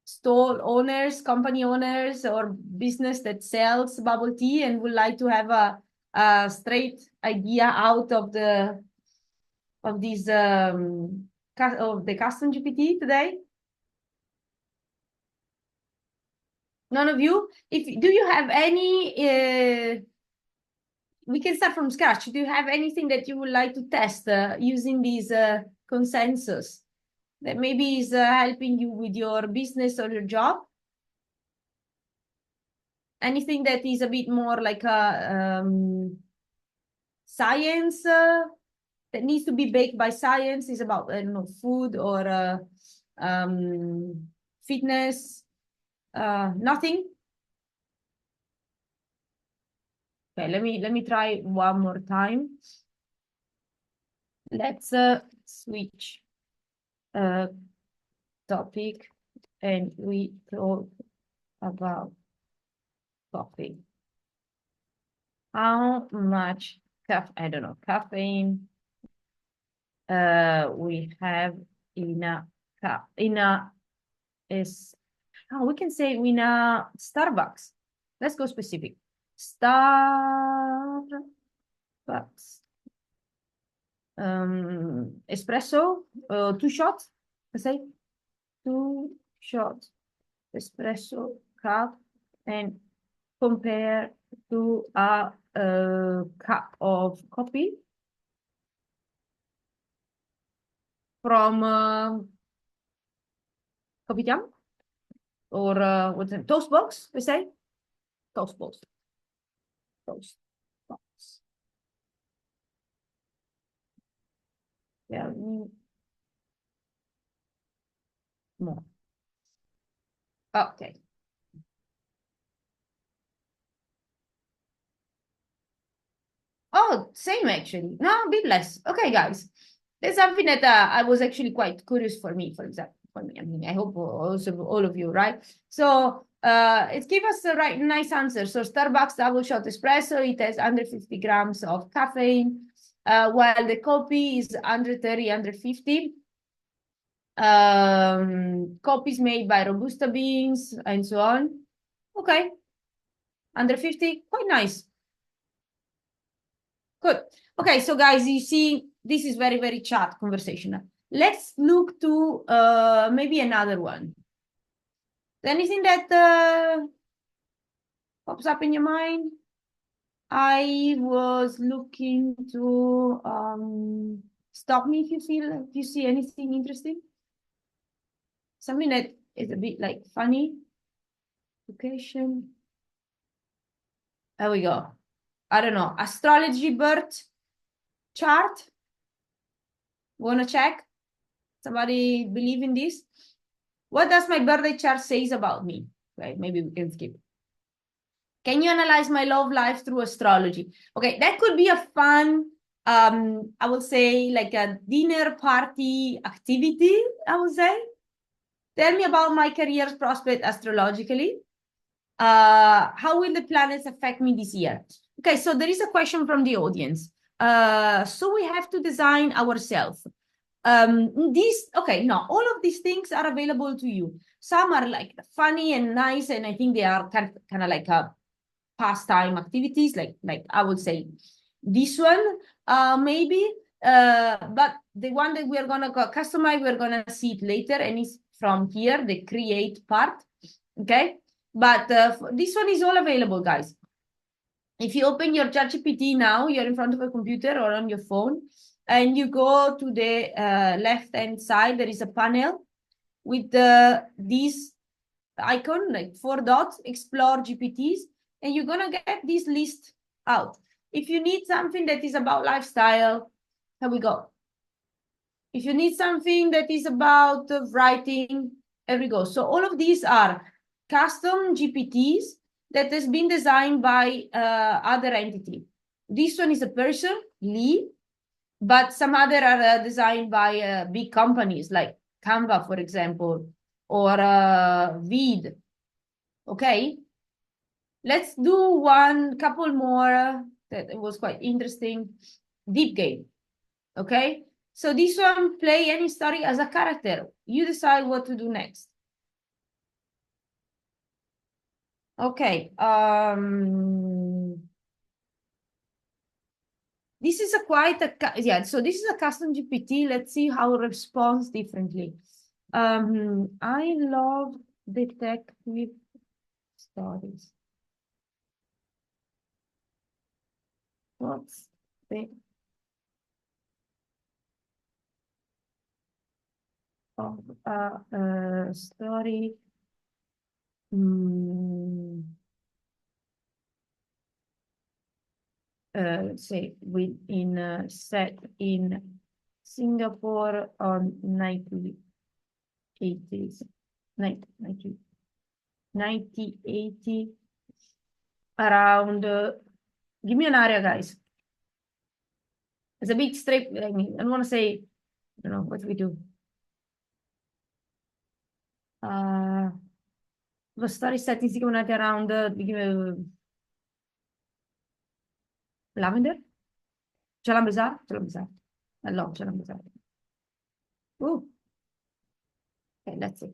Speaker 1: store owners, company owners, or business that sells bubble tea and would like to have a straight idea out of this of the custom GPT today. None of you? Do you have any? We can start from scratch. Do you have anything that you would like to test using these consensus that maybe is helping you with your business or your job? Anything that is a bit more like a science that needs to be baked by science, is about, I don't know, food or fitness? Nothing. Okay, let me try one more time. Let's switch topic and we talk about coffee. How much I don't know, caffeine we have in a we can say in a Starbucks. Let's go specific. Starbucks. Espresso, 2 shots. Let's say 2 shots espresso cup and compare to a cup of coffee from Kopitiam or what's it, Toast Box, we say. Toast, post, toast, box. Yeah, more. Okay. Oh, same actually. No, a bit less. Okay, guys. There's something that I was actually quite curious for me, for example. For me, I mean, I hope also all of you, right? So it gave us the right nice answer. So Starbucks double shot espresso, it has under 50 grams of caffeine, while the coffee is under 30, under 50. Coffees made by Robusta beans and so on. Okay, under 50, quite nice. Good. Okay, so guys, you see, this is very, very chat conversational. Let's look to maybe another one. Anything that pops up in your mind? I was looking to stop me if you feel, if you see anything interesting. Something that is a bit like funny. Education. There we go. I don't know. Astrology birth chart. Wanna check? Somebody believe in this? What does my birthday chart says about me? Okay, maybe we can skip. Can you analyze my love life through astrology? Okay, that could be a fun, I would say like a dinner party activity, I would say. Tell me about my career prospect astrologically. How will the planets affect me this year? Okay, so there is a question from the audience. So we have to design ourselves. Okay, no, all of these things are available to you. Some are like funny and nice, and I think they are kind of like a pastime activities, like I would say this one, maybe. But the one that we are gonna customize, we're gonna see it later, and it's from here, the create part. Okay, but this one is all available, guys. If you open your ChatGPT now, you're in front of a computer or on your phone, and you go to the left-hand side, there is a panel with this icon, like 4 dots, explore GPTs, and you're gonna get this list out. If you need something that is about lifestyle, here we go. If you need something that is about writing, here we go. So all of these are custom GPTs that has been designed by other entity. This one is a person, Lee, but some other are designed by big companies like Canva, for example, or Vid. Okay, let's do one couple more that was quite interesting. Deep game. Okay, so this one, play any story as a character. You decide what to do next. Okay. This is a quite a yeah. So this is a custom GPT. Let's see how it responds differently. I love detective stories. What's the of a story? Say within set in Singapore on 1980s, 1980, around. Give me an area, guys. It's a bit straight. I mean, I don't want to say, I don't know, what do we do? The story set in Singapore around Lavender? Jalan Besar? Jalan Besar. I love Jalan Besar. Oh, okay, let's see.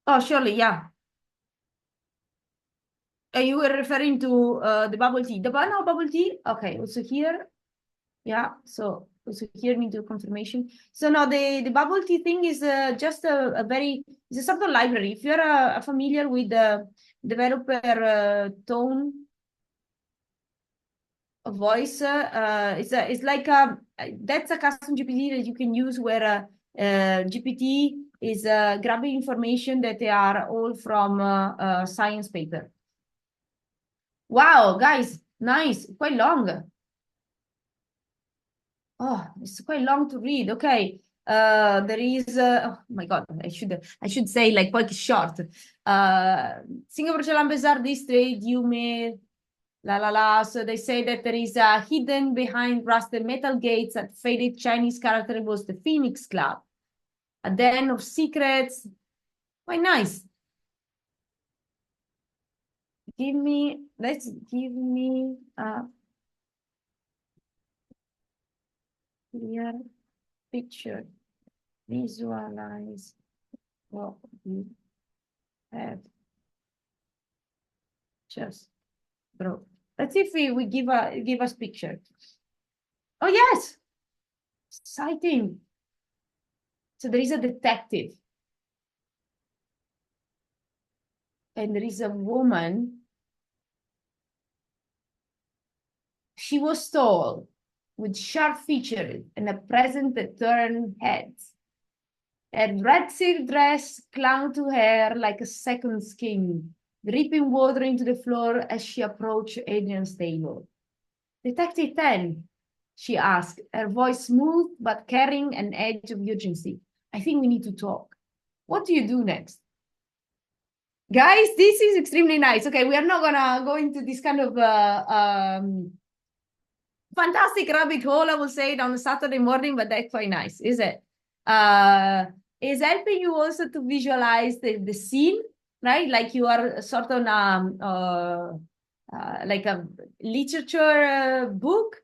Speaker 1: Oh, surely, yeah. You were referring to the bubble tea. No, bubble tea. Okay, also here. Yeah, so also here need to confirmation. So now the bubble tea thing is just a very, it's a sort of library. If you're familiar with the developer tone of voice, it's like that's a custom GPT that you can use where GPT is grabbing information that they are all from science paper. Wow, guys, nice, quite long. Oh, it's quite long to read. Okay. There is oh my God, I should say like quite short. Singapore Jalan Besar district, you may la la la. So they say that there is a hidden behind rusted metal gates that faded Chinese character was the Phoenix Club. A den of secrets. Quite nice. Let's give me a clear picture. Visualize what we have just drawn. Let's see if we give us picture. Oh yes, exciting. So there is a detective and there is a woman. She was tall, with sharp features and a presence that turned heads. Her red silk dress clung to her like a second skin, dripping water into the floor as she approached Adrian's table. Detective 10, she asked, her voice smooth but carrying an edge of urgency. I think we need to talk. What do you do next? Guys, this is extremely nice. Okay, we are not gonna go into this kind of fantastic rabbit hole, I will say it on a Saturday morning, but that's quite nice, is it? Is helping you also to visualize the scene, right? Like you are sort of like a literature book.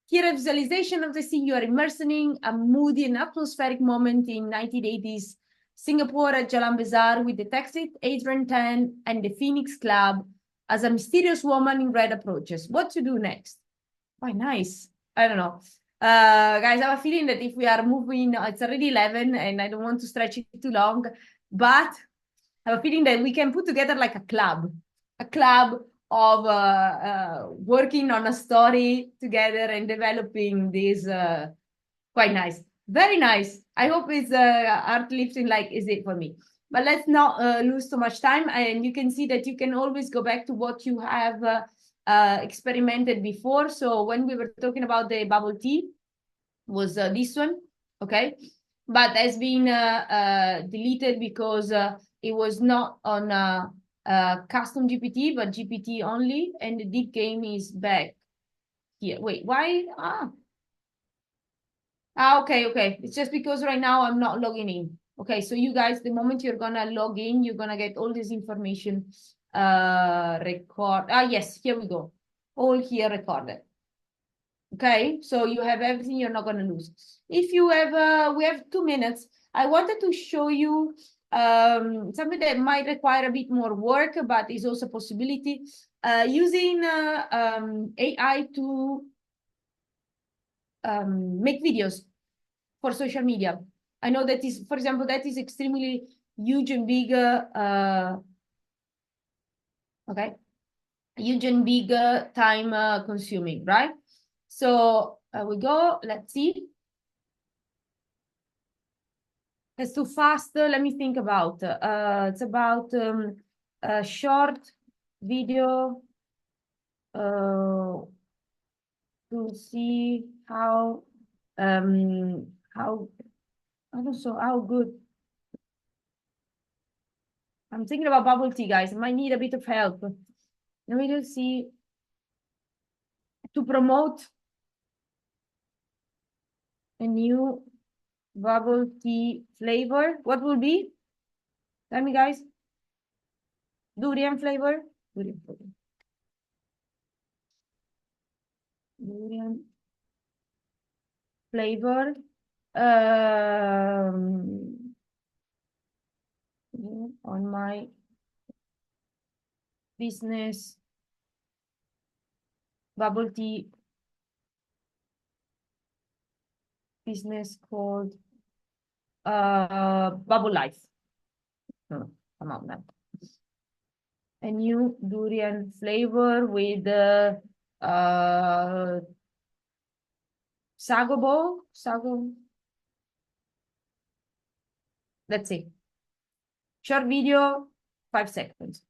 Speaker 1: Here, a visualization of the scene you are immersing a moody and atmospheric moment in 1980s Singapore at Jalan Besar with the detective Adrian Tan and the Phoenix Club as a mysterious woman in red approaches. What to do next? Quite nice. I don't know. Guys, I have a feeling that if we are moving, it's already 11 and I don't want to stretch it too long, but I have a feeling that we can put together like a club of working on a story together and developing this. Quite nice. Very nice. I hope it's art lifting like is it for me. But let's not lose too much time. And you can see that you can always go back to what you have experimented before. So when we were talking about the bubble tea, was this one, okay? But has been deleted because it was not on custom GPT, but GPT only. And the deep game is back here. Wait, why? Okay, okay. It's just because right now I'm not logging in. Okay, so you guys, the moment you're gonna log in, you're gonna get all this information record. Yes, here we go. All here recorded. Okay, so you have everything, you're not gonna lose. If you have, we have 2 minutes. I wanted to show you something that might require a bit more work, but is also a possibility. Using AI to make videos for social media. I know that is, for example, that is extremely huge and big, okay, huge and big time consuming, right? So we go, let's see. It's too fast. Let me think about. It's about a short video to see how I don't know how good. I'm thinking about bubble tea, guys. I might need a bit of help. Let me just see to promote a new bubble tea flavor. What will be? Tell me, guys. Durian flavor. Durian flavor. Durian flavor. On my business bubble tea business called Bubble Life. No, come on now. A new durian flavor with sago bowl. Sago. Let's see. Short video, 5 seconds.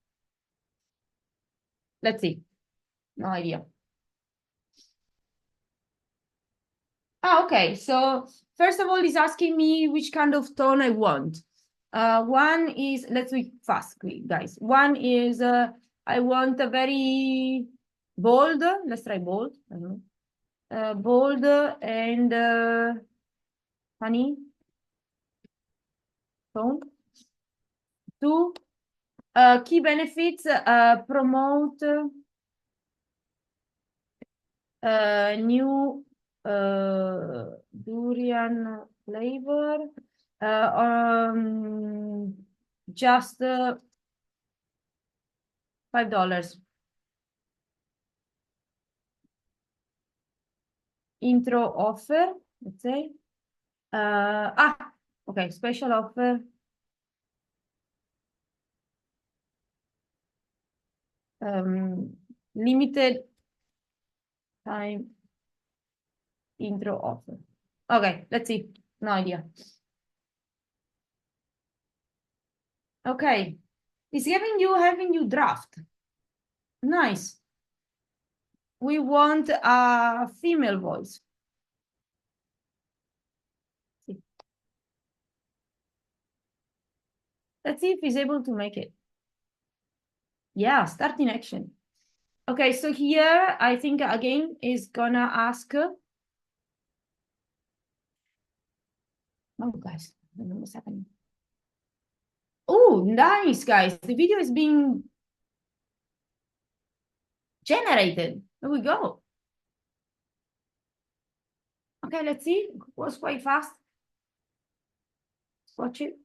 Speaker 1: Let's see. No idea. Ah, okay. So first of all, he's asking me which kind of tone I want. One is, let's do it fast, guys. One is I want a very bold. Let's try bold. I don't know. Bold and funny tone. Two, key benefits promote new durian flavor. Just $5. Intro offer, let's say. Okay, special offer. Limited time intro offer. Okay, let's see. No idea. Okay, it's having you draft. Nice. We want a female voice. Let's see if he's able to make it. Yeah, start in action. Okay, so here I think again is gonna ask. Oh, guys, I don't know what's happening. Oh, nice, guys. The video is being generated. There we go. Okay, let's see. It was quite fast. Let's watch it.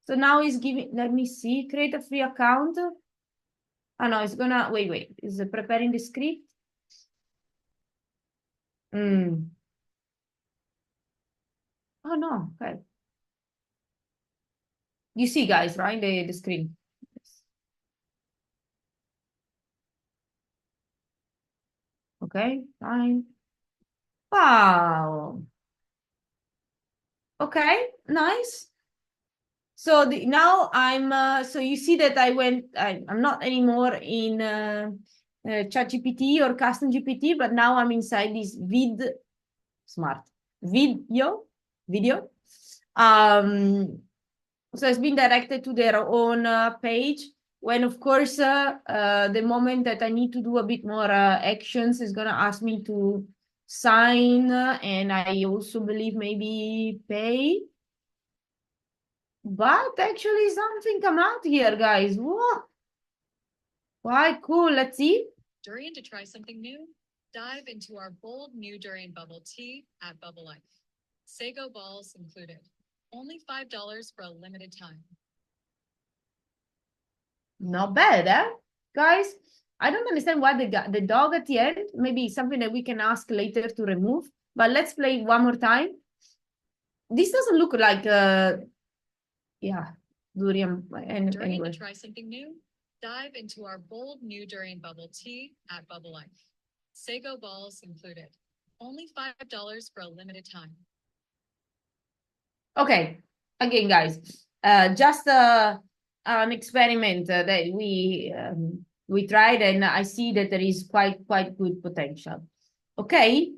Speaker 1: So now he's giving, let me see, create a free account. Oh no, it's gonna, wait. Is preparing the script. Oh no, okay. You see, guys, right? The screen. Yes. Okay, fine. Wow. Okay, nice. So now I'm so you see that I'm not anymore in ChatGPT or Custom GPT, but now I'm inside this smart video. So it's been directed to their own page. When of course the moment that I need to do a bit more actions is gonna ask me to sign, and I also believe maybe pay. But actually something come out here, guys. Whoa. Quite cool. Let's see. Durian to try something new? Dive into our bold new durian bubble tea at Bubble Life. Sago balls included. Only $5 for a limited time. Not bad, eh? Guys, I don't understand why the dog at the end. Maybe something that we can ask later to remove. But let's play it one more time. This doesn't look like yeah, durian. Anyway. To try something new? Dive into our bold new durian bubble tea at Bubble Life. Sago balls included. Only $5 for a limited time. Okay, again, guys, just an experiment that we tried, and I see that there is quite good potential. Okay,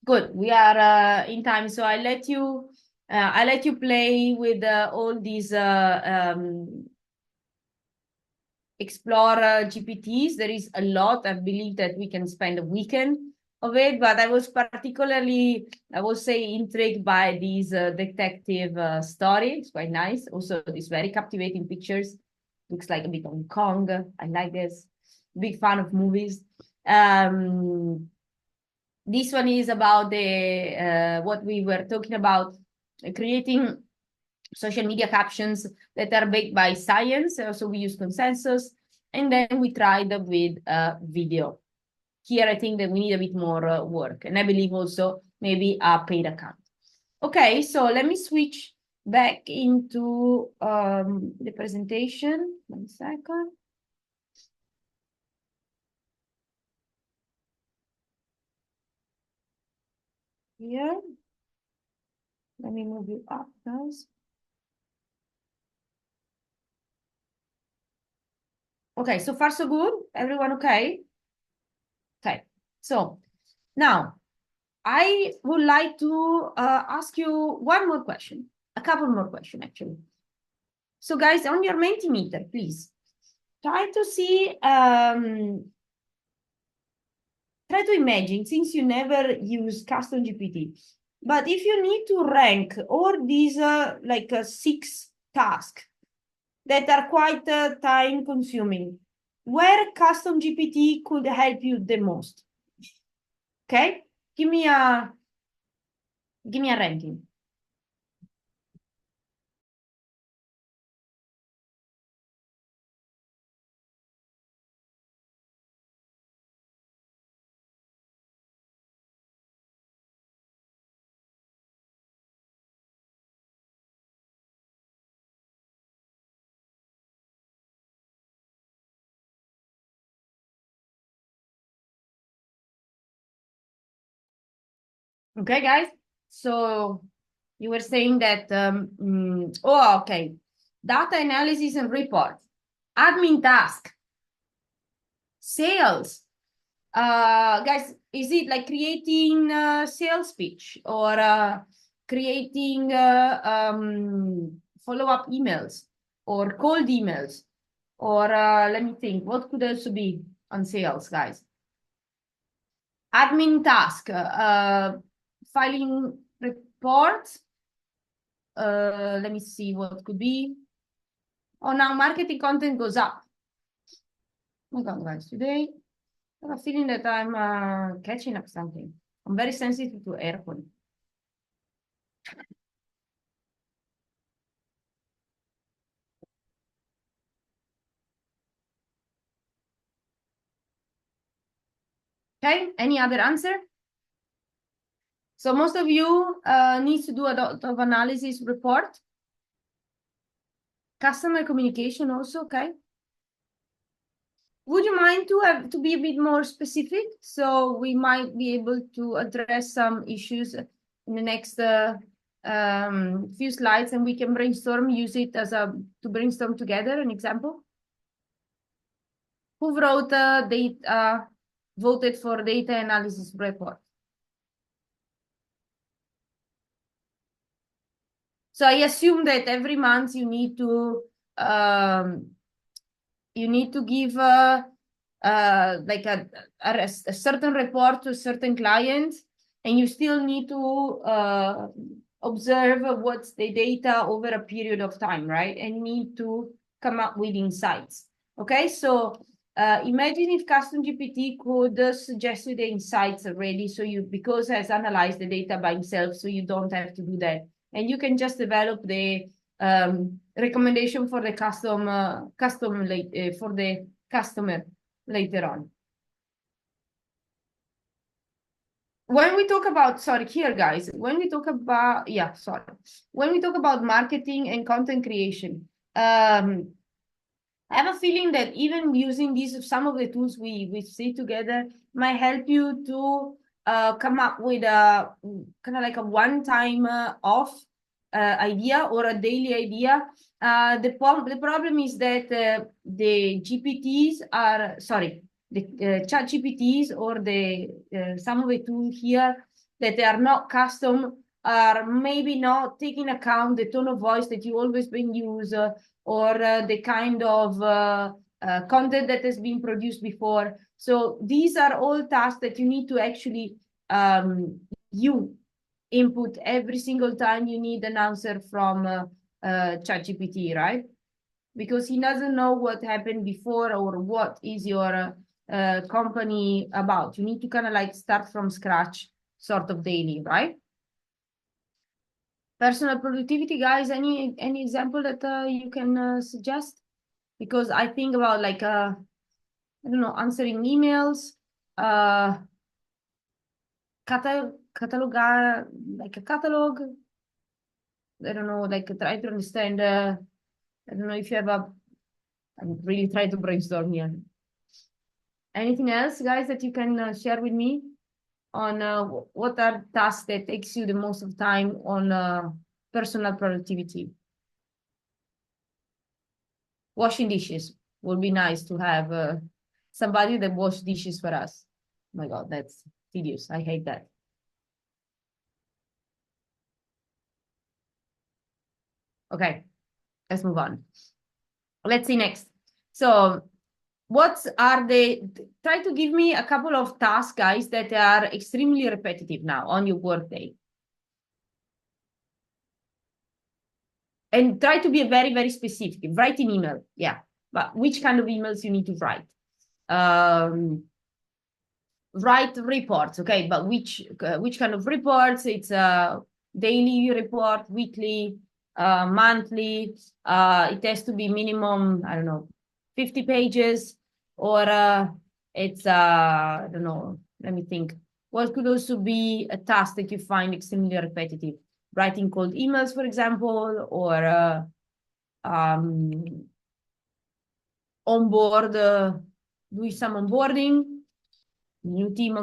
Speaker 1: good. We are in time, so I let you play with all these explore GPTs. There is a lot. I believe that we can spend a weekend of it, but I was particularly, I would say, intrigued by these detective story. It's quite nice. Also, these very captivating pictures. Looks like a bit Hong Kong. I like this. Big fan of movies. This one is about the what we were talking about, creating social media captions that are backed by science. So we use consensus, and then we tried with video. Here, I think that we need a bit more work, and I believe also maybe a paid account. Okay, so let me switch back into the presentation. 1 second. Here. Let me move you up, guys. Okay, so far so good. Everyone okay? Okay, so now I would like to ask you one more question, a couple more questions actually. So guys, on your Mentimeter, please try to see, try to imagine, since you never use custom GPT, but if you need to rank all these like 6 tasks that are quite time consuming, where custom GPT could help you the most. Okay, give me a ranking. Okay, guys. So you were saying that, oh, okay. Data analysis and report, admin task, sales. Guys, is it like creating sales pitch or creating follow-up emails or cold emails? Or let me think, what could also be on sales, guys? Admin task, filing reports. Let me see what could be. Oh, now marketing content goes up. Oh my God, guys, today I have a feeling that I'm catching up something. I'm very sensitive to air quality. Okay, any other answer? So most of you need to do a lot of analysis report. Customer communication also, okay? Would you mind to have to be a bit more specific? So we might be able to address some issues in the next few slides, and we can brainstorm, use it as to brainstorm together an example. Who wrote data, voted for data analysis report? So I assume that every month you need to give like a certain report to a certain client, and you still need to observe what's the data over a period of time, right? And need to come up with insights. Okay, so imagine if custom GPT could suggest you the insights already, so you, because it has analyzed the data by himself, so you don't have to do that, and you can just develop the recommendation for the for the customer later on. When we talk about, sorry, here guys, when we talk about, when we talk about marketing and content creation, I have a feeling that even using these, some of the tools we see together might help you to come up with a kind of like a one-time off idea or a daily idea. The problem is that the GPTs are, sorry, the chat GPTs or the some of the tools here that they are not custom are maybe not taking account the tone of voice that you always been use or the kind of content that has been produced before. So these are all tasks that you need to actually you input every single time you need an answer from ChatGPT, right? Because he doesn't know what happened before or what is your company about. You need to kind of like start from scratch, sort of daily, right? Personal productivity, guys, any example that you can suggest? Because I think about like I don't know, answering emails, catalog, like a catalog. I don't know, like try to understand. I don't know if you have a. I'm really trying to brainstorm here. Anything else, guys, that you can share with me on what are tasks that takes you the most of time on personal productivity? Washing dishes would be nice to have somebody that wash dishes for us. my God, that's tedious. I hate that. Okay, let's move on. Let's see next. So what are try to give me a couple of tasks, guys, that are extremely repetitive now on your workday. And try to be very, very specific. Write an email. Yeah. But which kind of emails you need to write? Write reports, okay, but which kind of reports? It's a daily report, weekly, monthly. It has to be minimum, I don't know, 50 pages, or it's I don't know, let me think. What could also be a task that you find extremely repetitive? Writing cold emails, for example, or onboard, doing some onboarding, new team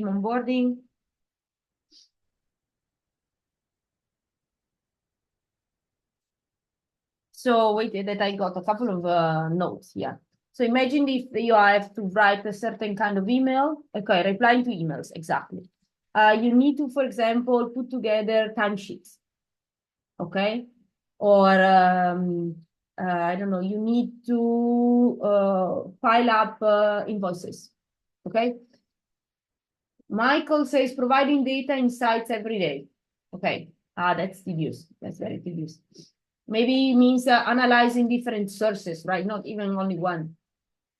Speaker 1: onboarding. So wait, that I got a couple of notes here. So imagine if you have to write a certain kind of email. Okay, replying to emails, exactly. You need to, for example, put together timesheets. Okay, or I don't know. You need to file up invoices. Okay. Michael says providing data insights every day. Okay. That's tedious. That's very tedious. Maybe it means analyzing different sources, right? Not even only one.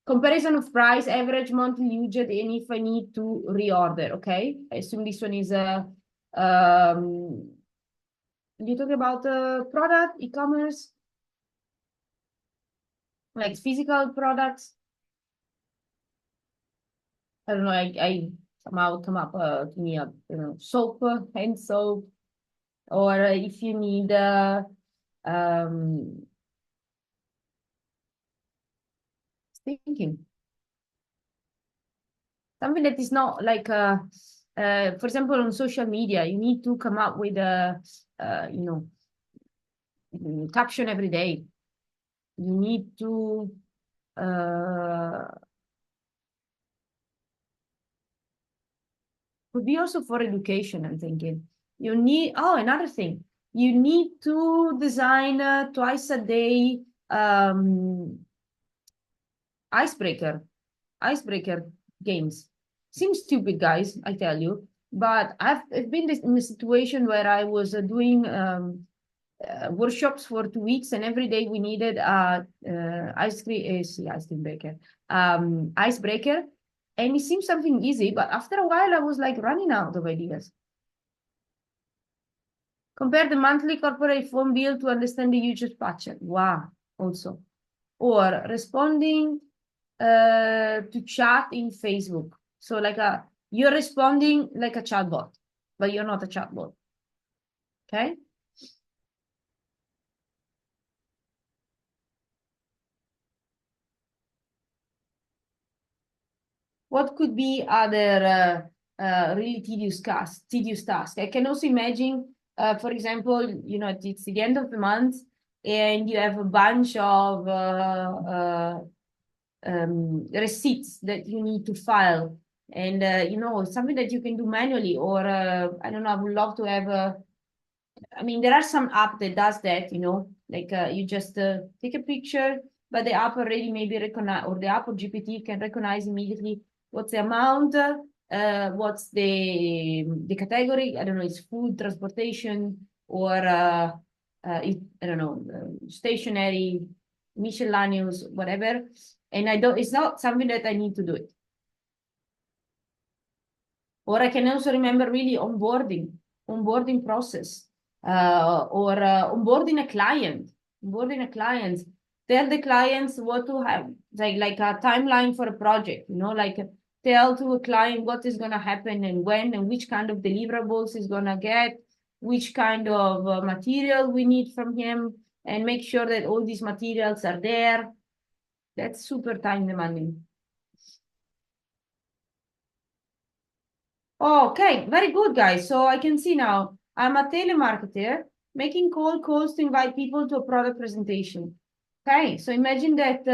Speaker 1: Comparison of price, average monthly usage, and if I need to reorder. Okay. I assume this one is you talk about product, e-commerce, like physical products. I don't know. I somehow come up to me up, soap, hand soap, or if you need um thinking something that is not like for example on social media you need to come up with a you know caption every day. You need to could be also for education. I'm thinking you need another thing, you need to design twice a day icebreaker icebreaker games. Seems stupid, guys, I tell you, but I've been in a situation where I was doing workshops for 2 weeks, and every day we needed ice cream breaker, icebreaker, and it seems something easy, but after a while I was like running out of ideas. Compare the monthly corporate phone bill to understand the usage pattern. Wow, also. Or responding to chat in Facebook. So like you're responding like a chatbot, but you're not a chatbot. Okay. What could be other really tedious task? I can also imagine, for example, it's the end of the month and you have a bunch of receipts that you need to file, and something that you can do manually, or I don't know, I would love to have I mean, there are some app that does that, like you just take a picture, but the app already maybe recognize, or the app or GPT can recognize immediately what's the amount, what's the category. I don't know, it's food, transportation, or I don't know, stationery, miscellaneous, whatever. And it's not something that I need to do it. Or I can also remember really onboarding process, or onboarding a client, tell the clients what to have, like a timeline for a project, like tell to a client what is going to happen and when, and which kind of deliverables is going to get, which kind of material we need from him, and make sure that all these materials are there. That's super time demanding. Okay, very good, guys. So I can see now I'm a telemarketer making cold calls to invite people to a product presentation. Okay, so imagine that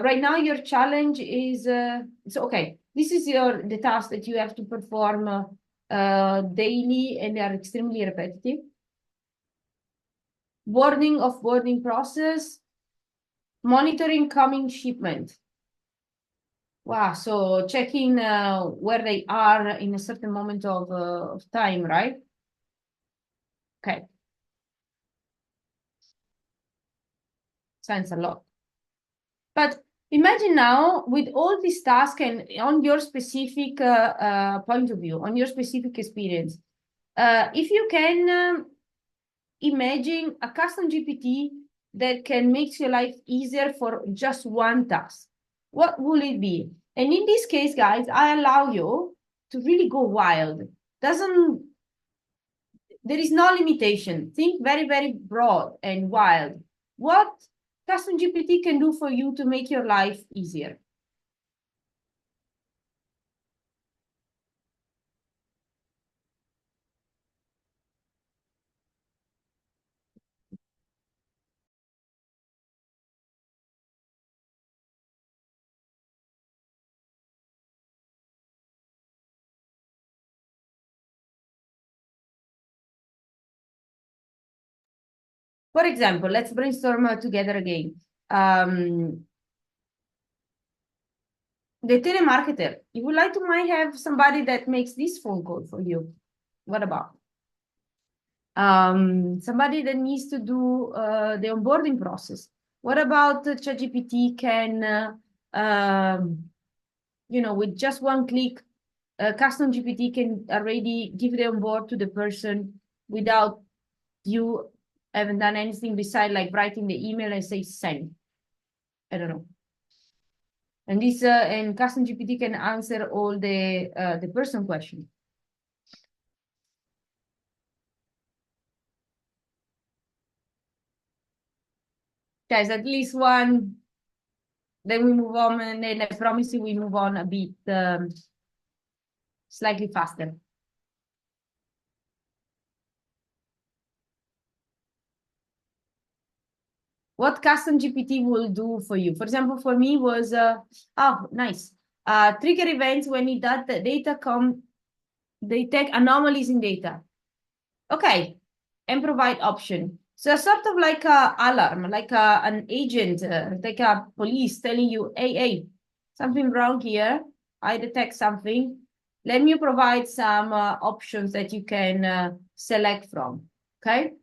Speaker 1: right now your challenge is so okay. This is the task that you have to perform daily, and they are extremely repetitive. Boarding, offboarding process, monitoring coming shipment. Wow, so checking where they are in a certain moment of time, right? Okay, sounds a lot. But imagine now with all these tasks and on your specific point of view, on your specific experience, if you can imagine a custom GPT that can make your life easier for just one task, what will it be? And in this case, guys, I allow you to really go wild. There is no limitation. Think very, very broad and wild. What custom GPT can do for you to make your life easier? For example, let's brainstorm together again. The telemarketer, you would like to might have somebody that makes this phone call for you. What about? Somebody that needs to do the onboarding process. What about ChatGPT can, with just one click, custom GPT can already give the onboard to the person without you haven't done anything besides like writing the email and say send. I don't know. And this and custom GPT can answer all the person question. Guys, at least one. Then we move on, and then I promise you we move on a bit slightly faster. What custom GPT will do for you? For example, for me was oh nice. Trigger events when it does the data come, they take anomalies in data. Okay, and provide option. So sort of like a alarm, like an agent, like a police telling you, hey, something wrong here. I detect something. Let me provide some options that you can select from. Okay.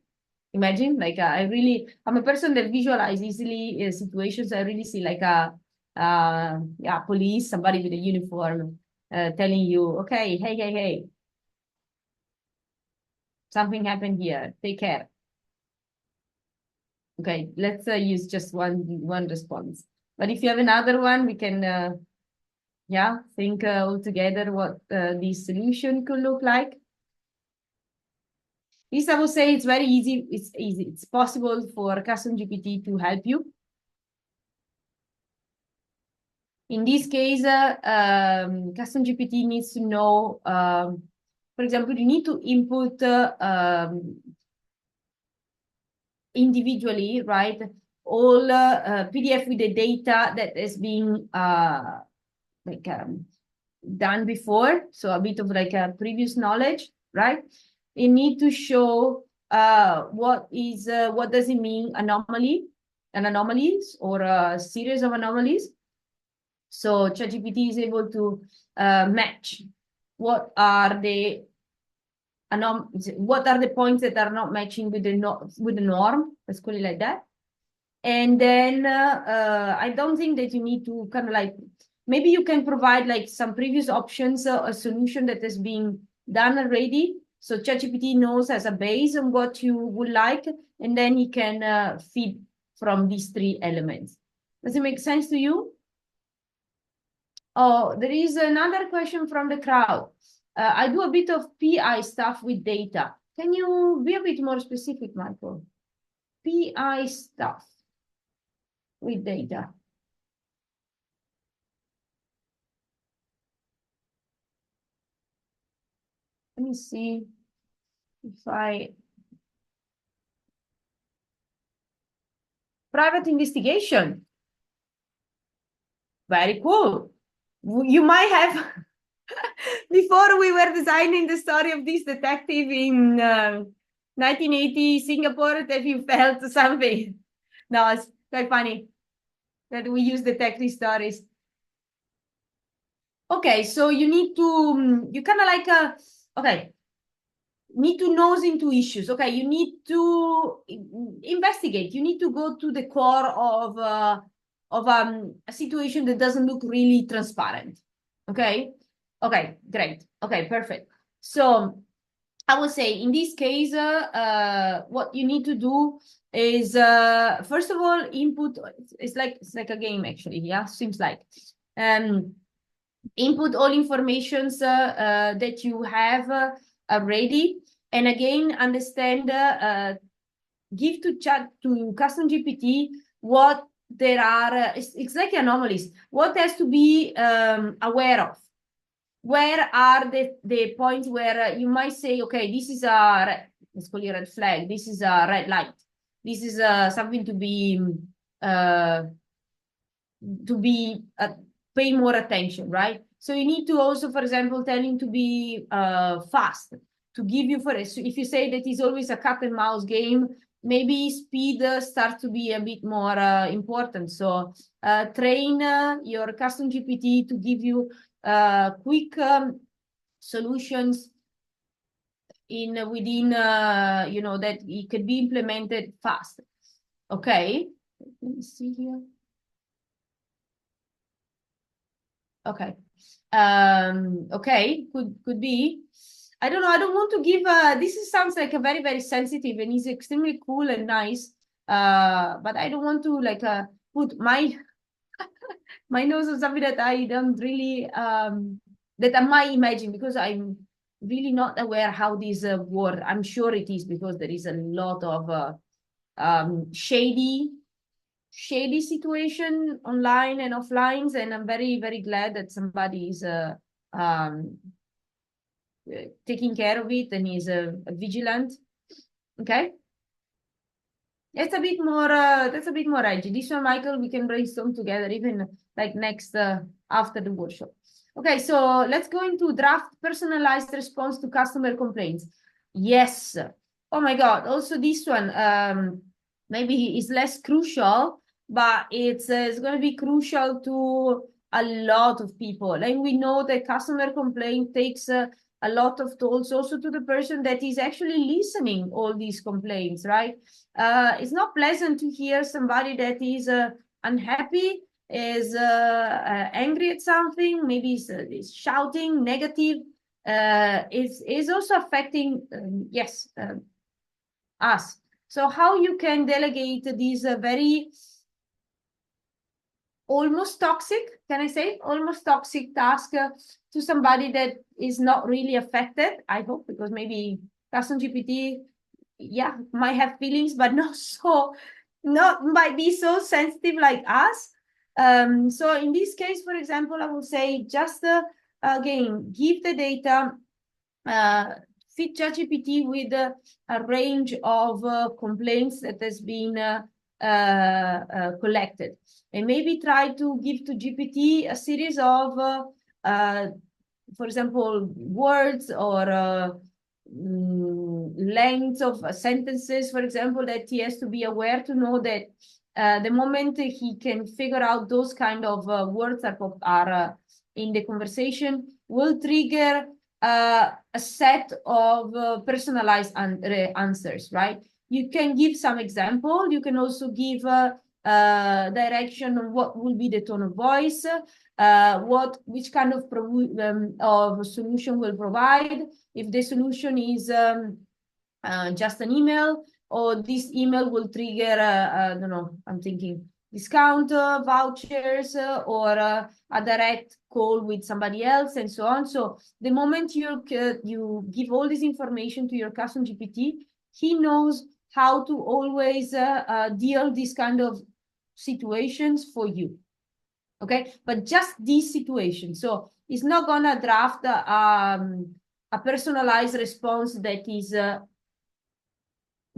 Speaker 1: Imagine like I'm a person that visualize easily situations. I really see like a police, somebody with a uniform telling you, okay, hey, something happened here. Take care. Okay, let's use just one response. But if you have another one, we can think all together what this solution could look like. This I would say it's very easy. It's easy. It's possible for custom GPT to help you. In this case, custom GPT needs to know, for example, you need to input individually, right? All PDF with the data that has been done before, so a bit of like a previous knowledge, right? You need to show what does it mean anomalies or a series of anomalies. So ChatGPT is able to match what are the points that are not matching with the norm. Let's call it like that. And then I don't think that you need to kind of like, maybe you can provide like some previous options, a solution that has been done already. So ChatGPT knows as a base on what you would like, and then he can feed from these three elements. Does it make sense to you? Oh, there is another question from the crowd. I do a bit of PI stuff with data. Can you be a bit more specific, Michael? PI stuff with data. Let me see if private investigation. Very cool. You might have, before we were designing the story of this detective in 1980 Singapore, that you felt something. No, it's quite funny that we use detective stories. Okay, so you need to, you kind of like, okay, need to nose into issues. Okay, you need to investigate. You need to go to the core of a situation that doesn't look really transparent. Okay, okay, great. Okay, perfect. So I would say in this case, what you need to do is first of all input. It's like a game actually. Yeah, seems like. Input all informations that you have ready, and again understand. Give to chat to custom GPT what there are. It's like anomalies. What has to be aware of? Where are the points where you might say, okay, this is let's call it red flag. This is a red light. This is something uh, to be pay more attention, right? So you need to also, for example, tell him to be fast, to give you for so if you say that it's always a cat and mouse game, maybe speed starts to be a bit more important. So train your custom GPT to give you quick solutions in within you know that it could be implemented fast. Okay, let me see here. Okay. Okay, could be. I don't know. I don't want to give sounds like a very, very sensitive and is extremely cool and nice. But I don't want to like put my my nose on something that I don't really that I might imagine, because I'm really not aware how this work. I'm sure it is, because there is a lot of shady situation online and offline, and I'm very, very glad that somebody is um, taking care of it and is vigilant. Okay. It's a bit more, that's a bit more edgy. This one, Michael, we can brainstorm together, even like next, after the workshop. Okay, so let's go into draft personalized response to customer complaints. Yes. Oh my God. Also this one, maybe is less crucial, but it's going to be crucial to a lot of people. And we know that customer complaint takes a lot of tolls also to the person that is actually listening all these complaints, right? It's not pleasant to hear somebody that is unhappy, is angry at something, maybe is shouting negative. Is also affecting, yes, us. So how you can delegate these very almost toxic, can I say, almost toxic task to somebody that is not really affected, I hope, because maybe custom GPT, yeah, might have feelings, but not might be so sensitive like us. So in this case, for example, I will say just again, give the data, feed ChatGPT with a range of complaints that has been collected, and maybe try to give to GPT a series of, for example, words or length of sentences, for example, that he has to be aware to know that the moment he can figure out those kind of words that are in the conversation will trigger a set of personalized answers, right? You can give some example. You can also give direction on what will be the tone of voice, which kind of solution will provide. If the solution is just an email, or this email will trigger, I don't know, I'm thinking discount vouchers or a direct call with somebody else and so on. So the moment you give all this information to your custom GPT, he knows how to always deal these kind of situations for you. Okay, but just this situation. So it's not gonna draft a personalized response that is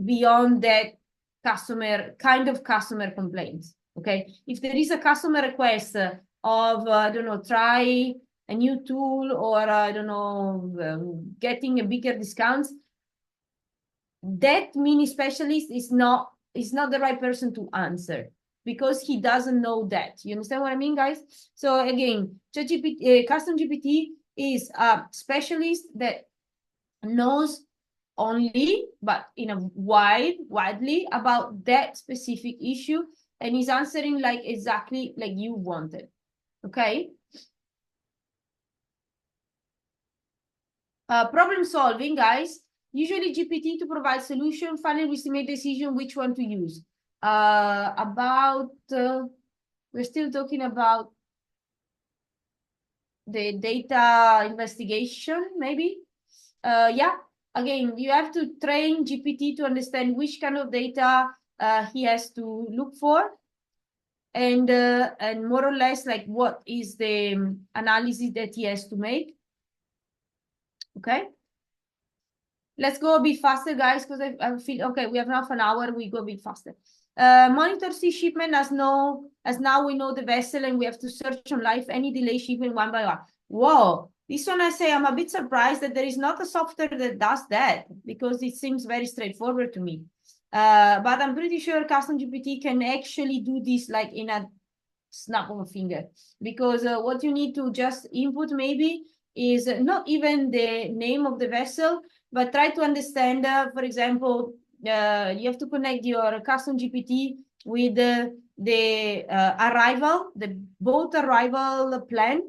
Speaker 1: beyond that customer complaints. Okay, if there is a customer request of, I don't know, try a new tool, or I don't know, getting a bigger discounts, that mini specialist is not the right person to answer, because he doesn't know that. You understand what I mean, guys? So again, ChatGPT, custom GPT is a specialist that knows only, but in a widely about that specific issue, and is answering like exactly like you wanted. Okay. Problem solving, guys. Usually GPT to provide solution. Finally, we still make decision which one to use. We're still talking about the data investigation, maybe. Yeah, again, you have to train GPT to understand which kind of data he has to look for, and more or less like what is the analysis that he has to make. Okay. Let's go a bit faster, guys, because I feel okay. We have half an hour. We go a bit faster. Monitor sea shipment as now we know the vessel, and we have to search on live any delay shipment one by one. Whoa, this one I say I'm a bit surprised that there is not a software that does that, because it seems very straightforward to me. But I'm pretty sure Custom GPT can actually do this like in a snap of a finger, because what you need to just input maybe is not even the name of the vessel, but try to understand, for example, you have to connect your custom GPT with the boat arrival plan,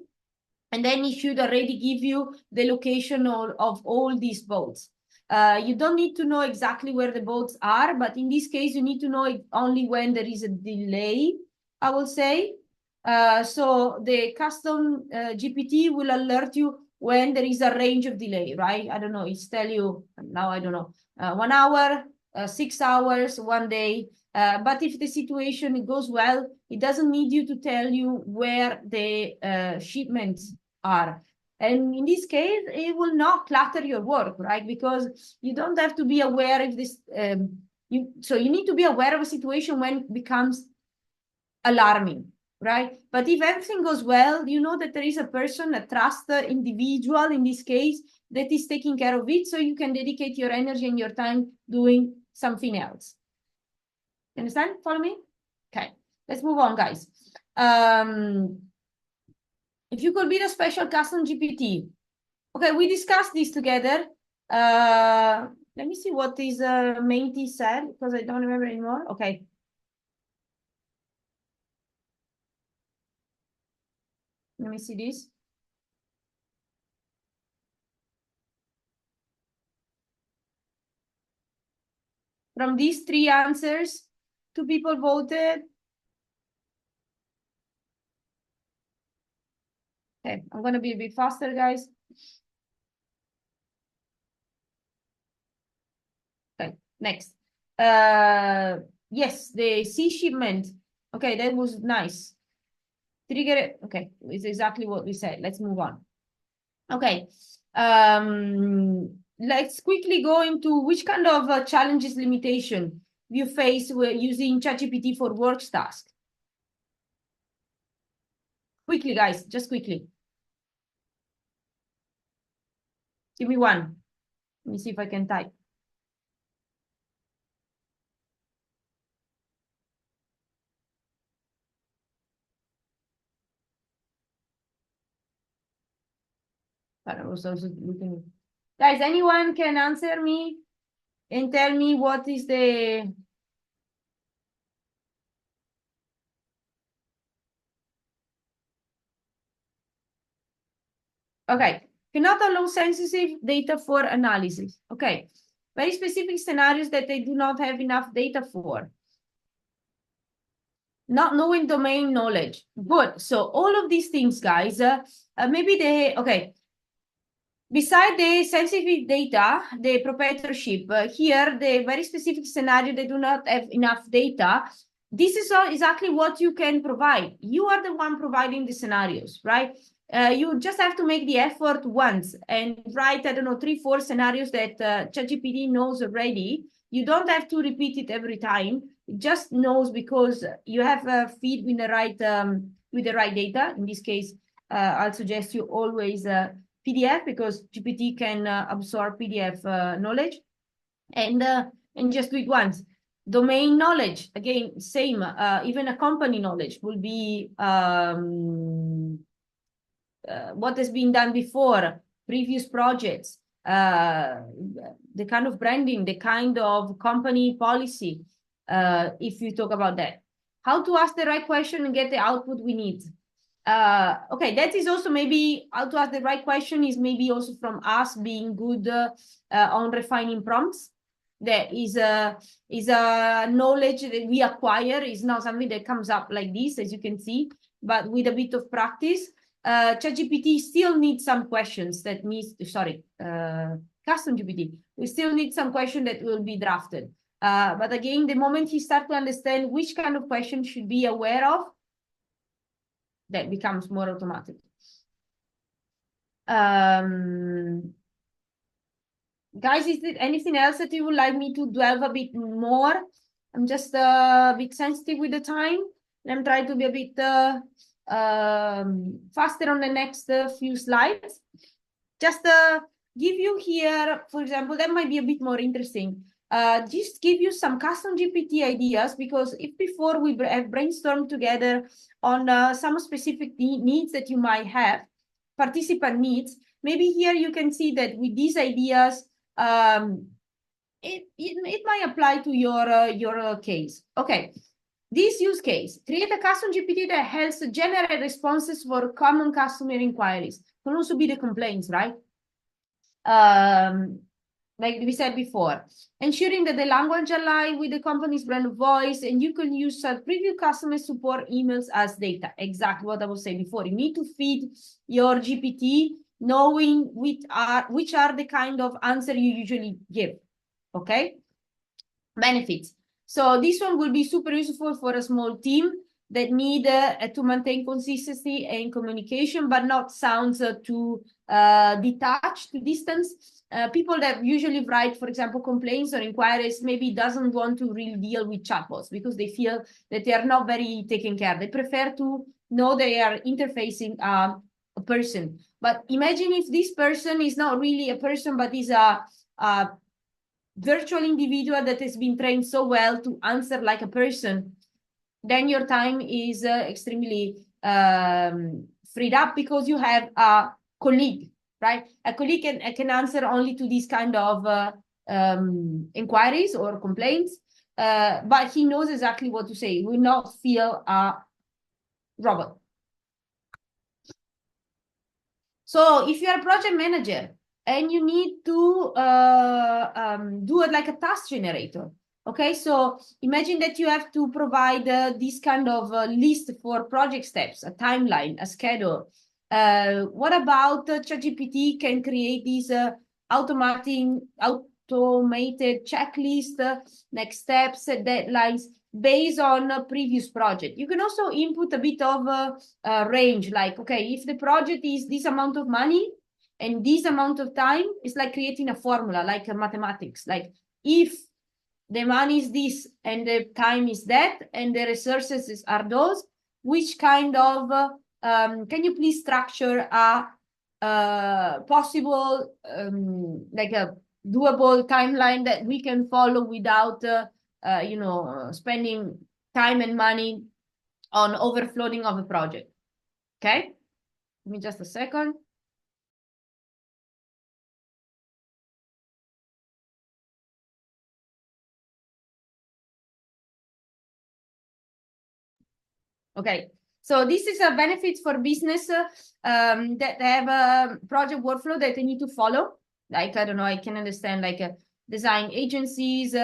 Speaker 1: and then it should already give you the location of all these boats. You don't need to know exactly where the boats are, but in this case, you need to know only when there is a delay, I will say. So the custom GPT will alert you when there is a range of delay, right? I don't know, it's tell you, now I don't know, 1 hour, 6 hours, 1 day. But if the situation goes well, it doesn't need you to tell you where the shipments are. And in this case, it will not clutter your work, right? Because you don't have to be aware if this, so you need to be aware of a situation when it becomes alarming, right? But if everything goes well, you know that there is a person, a trusted individual in this case, that is taking care of it, so you can dedicate your energy and your time doing something else. You understand? Follow me? Okay, let's move on, guys. If you could be the special custom GPT. Okay, we discussed this together. Let me see what is Meinty said, because I don't remember anymore. Okay. Let me see this. From these 3 answers, 2 people voted. Okay, I'm going to be a bit faster, guys. Okay, next. Yes, the sea shipment. Okay, that was nice. Trigger it. Okay, it's exactly what we said. Let's move on. Okay. Let's quickly go into which kind of challenges, limitation you face with using ChatGPT for work tasks. Quickly, guys, just quickly. Give me one. Let me see if I can type. But I was also looking. Guys, anyone can answer me and tell me what is the... Okay, cannot allow sensitive data for analysis. Okay, very specific scenarios that they do not have enough data for. Not knowing domain knowledge. Good. So all of these things, guys, maybe they, okay. Beside the sensitive data, the proprietorship, here, the very specific scenario, they do not have enough data. This is exactly what you can provide. You are the one providing the scenarios, right? You just have to make the effort once and write, I don't know, 3, 4 scenarios that ChatGPT knows already. You don't have to repeat it every time. It just knows because you have a feed with the right with the right data. In this case, I'll suggest you always PDF, because GPT can absorb PDF knowledge, and just do it once. Domain knowledge, again, same. Even a company knowledge will be what has been done before, previous projects, the kind of branding, the kind of company policy, if you talk about that. How to ask the right question and get the output we need. Okay, that is also maybe how to ask the right question is maybe also from us being good on refining prompts. That is a knowledge that we acquire. Is not something that comes up like this, as you can see, but with a bit of practice. ChatGPT still needs some questions that needs, custom GPT. We still need some question that will be drafted. But again, the moment he starts to understand which kind of question should be aware of, that becomes more automatic. Guys, is there anything else that you would like me to delve a bit more? I'm just a bit sensitive with the time, and I'm trying to be a bit faster on the next few slides. Just give you here, for example, that might be a bit more interesting. Just give you some custom GPT ideas, because if before we have brainstormed together on some specific needs that you might have, participant needs, maybe here you can see that with these ideas, it might apply to your case. Okay, this use case, create a custom GPT that helps generate responses for common customer inquiries. Can also be the complaints, right? Like we said before, ensuring that the language align with the company's brand of voice, and you can use preview customer support emails as data. Exactly what I was saying before. You need to feed your GPT knowing which are the kind of answer you usually give. Okay, benefits. So this one will be super useful for a small team that need to maintain consistency and communication, but not sounds too detached, too distance. People that usually write, for example, complaints or inquiries, maybe doesn't want to really deal with chatbots because they feel that they are not very taken care of. They prefer to know they are interfacing a person. But imagine if this person is not really a person, but is a virtual individual that has been trained so well to answer like a person, then your time is extremely freed up, because you have a colleague, right? A colleague can answer only to these kind of inquiries or complaints, but he knows exactly what to say. He will not feel a robot. So if you're a project manager and you need to do it like a task generator, okay, so imagine that you have to provide this kind of list for project steps, a timeline, a schedule. What about ChatGPT can create these automated checklist, next steps, deadlines based on a previous project. You can also input a bit of range, like, okay, if the project is this amount of money and this amount of time, it's like creating a formula, like mathematics. Like if the money is this and the time is that and the resources are those, which kind of, can you please structure a possible, like a doable timeline that we can follow without spending time and money on overflowing of a project. Okay, give me just a second. Okay, so this is a benefit for business that have a project workflow that they need to follow. Like, I don't know, I can understand like design agencies,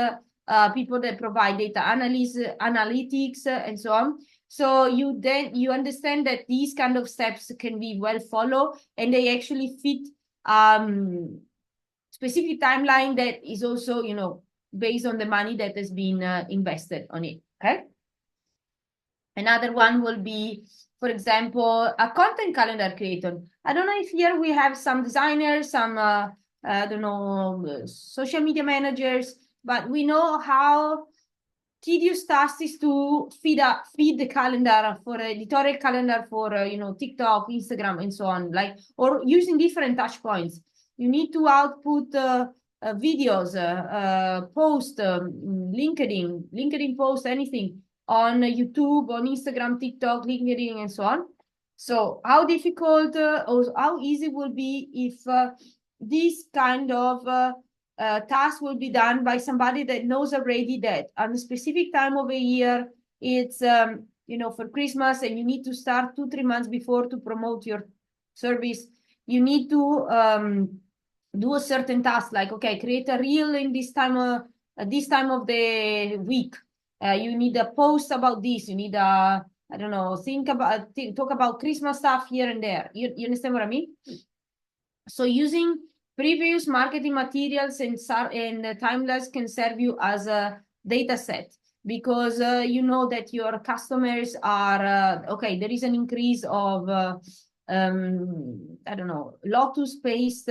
Speaker 1: people that provide data analytics, and so on. So you understand that these kind of steps can be well followed, and they actually fit specific timeline that is also, based on the money that has been invested on it. Okay. Another one will be, for example, a content calendar creator. I don't know if here we have some designers, some, I don't know, social media managers, but we know how tedious task is to feed the calendar for editorial calendar for TikTok, Instagram, and so on, like, or using different touch points. You need to output videos, post, LinkedIn post, anything on YouTube, on Instagram, TikTok, LinkedIn, and so on. So how difficult or how easy will be if this kind of task will be done by somebody that knows already that on a specific time of a year, it's for Christmas, and you need to start 2-3 months before to promote your service. You need to do a certain task, like, okay, create a reel in this time of the week. You need a post about this. You need a, I don't know, talk about Christmas stuff here and there. You understand what I mean? So using previous marketing materials and timelines can serve you as a data set, because you know that your customers are okay. There is an increase of I don't know, Lotus based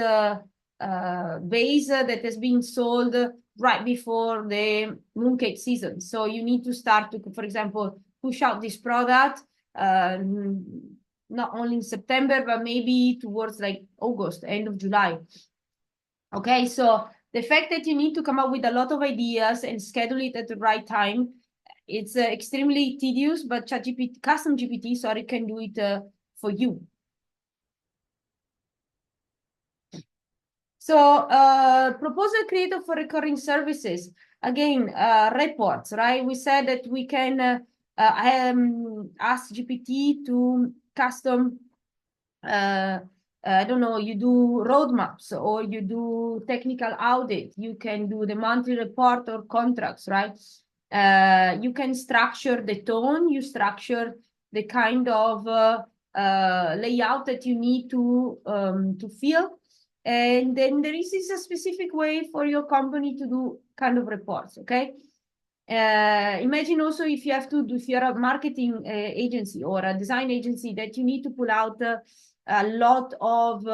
Speaker 1: base that has been sold right before the mooncake season. So you need to start to, for example, push out this product not only in September, but maybe towards like August, end of July. Okay, so the fact that you need to come up with a lot of ideas and schedule it at the right time, it's extremely tedious, but ChatGPT, custom GPT, sorry, can do it for you. So proposal creator for recurring services. Again, reports, right? We said that we can ask GPT to custom, I don't know, you do roadmaps or you do technical audit. You can do the monthly report or contracts, right? You can structure the tone, you structure the kind of layout that you need to fill. And then there is a specific way for your company to do kind of reports, okay? Imagine also if you have to do, if you're a marketing agency or a design agency, that you need to pull out a lot of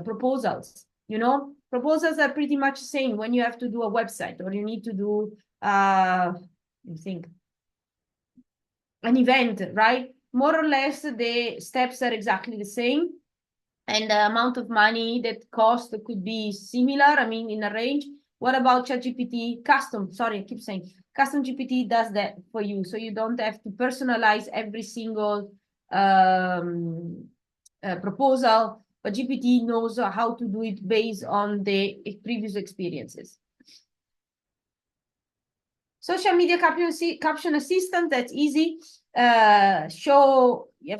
Speaker 1: proposals. Proposals are pretty much the same when you have to do a website or you need to do, I think, an event, right? More or less, the steps are exactly the same. And the amount of money that cost could be similar, I mean, in a range. What about ChatGPT? Custom GPT does that for you. So you don't have to personalize every single proposal, but GPT knows how to do it based on the previous experiences. Social media caption assistant, that's easy. You have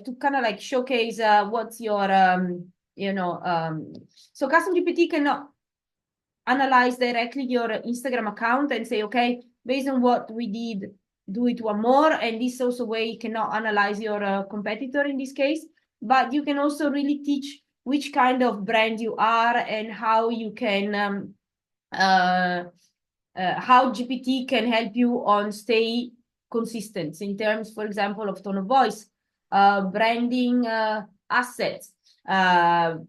Speaker 1: to kind of like showcase what's your so custom GPT cannot analyze directly your Instagram account and say, okay, based on what we did, do it one more. And this also way cannot analyze your competitor in this case, but you can also really teach which kind of brand you are and how you can how GPT can help you on stay consistent in terms, for example, of tone of voice, branding assets, kind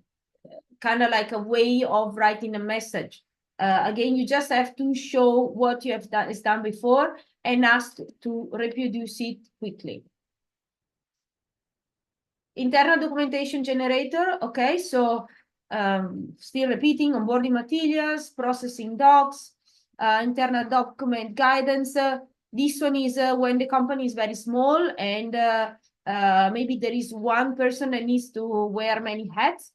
Speaker 1: of like a way of writing a message. Again, you just have to show what you have done before and ask to reproduce it quickly. Internal documentation generator. Okay, so still repeating, onboarding materials, processing docs, internal document guidance. This one is when the company is very small and maybe there is one person that needs to wear many hats.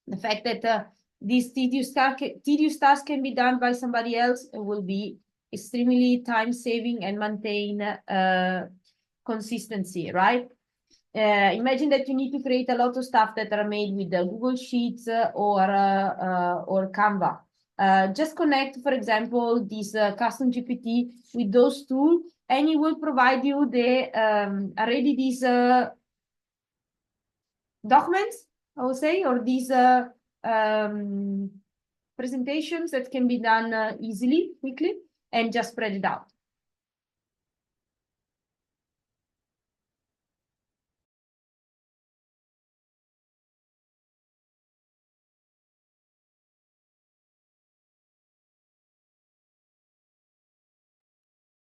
Speaker 1: The fact that this tedious task can be done by somebody else will be extremely time-saving and maintain consistency, right? Imagine that you need to create a lot of stuff that are made with Google Sheets or Canva. Just connect, for example, this custom GPT with those tools, and it will provide you the already these documents, I would say, or these presentations that can be done easily, quickly, and just spread it out.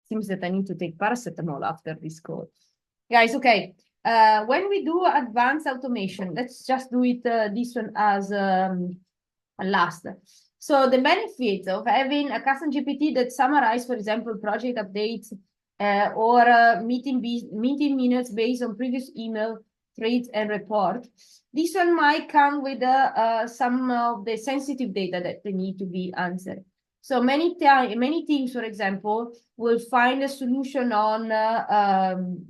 Speaker 1: Seems that I need to take paracetamol after this call. Guys, okay. When we do advanced automation, let's just do it this one as last. So the benefits of having a custom GPT that summarize, for example, project updates or meeting minutes based on previous email threads and report. This one might come with some of the sensitive data that they need to be answered. So many teams, for example, will find a solution on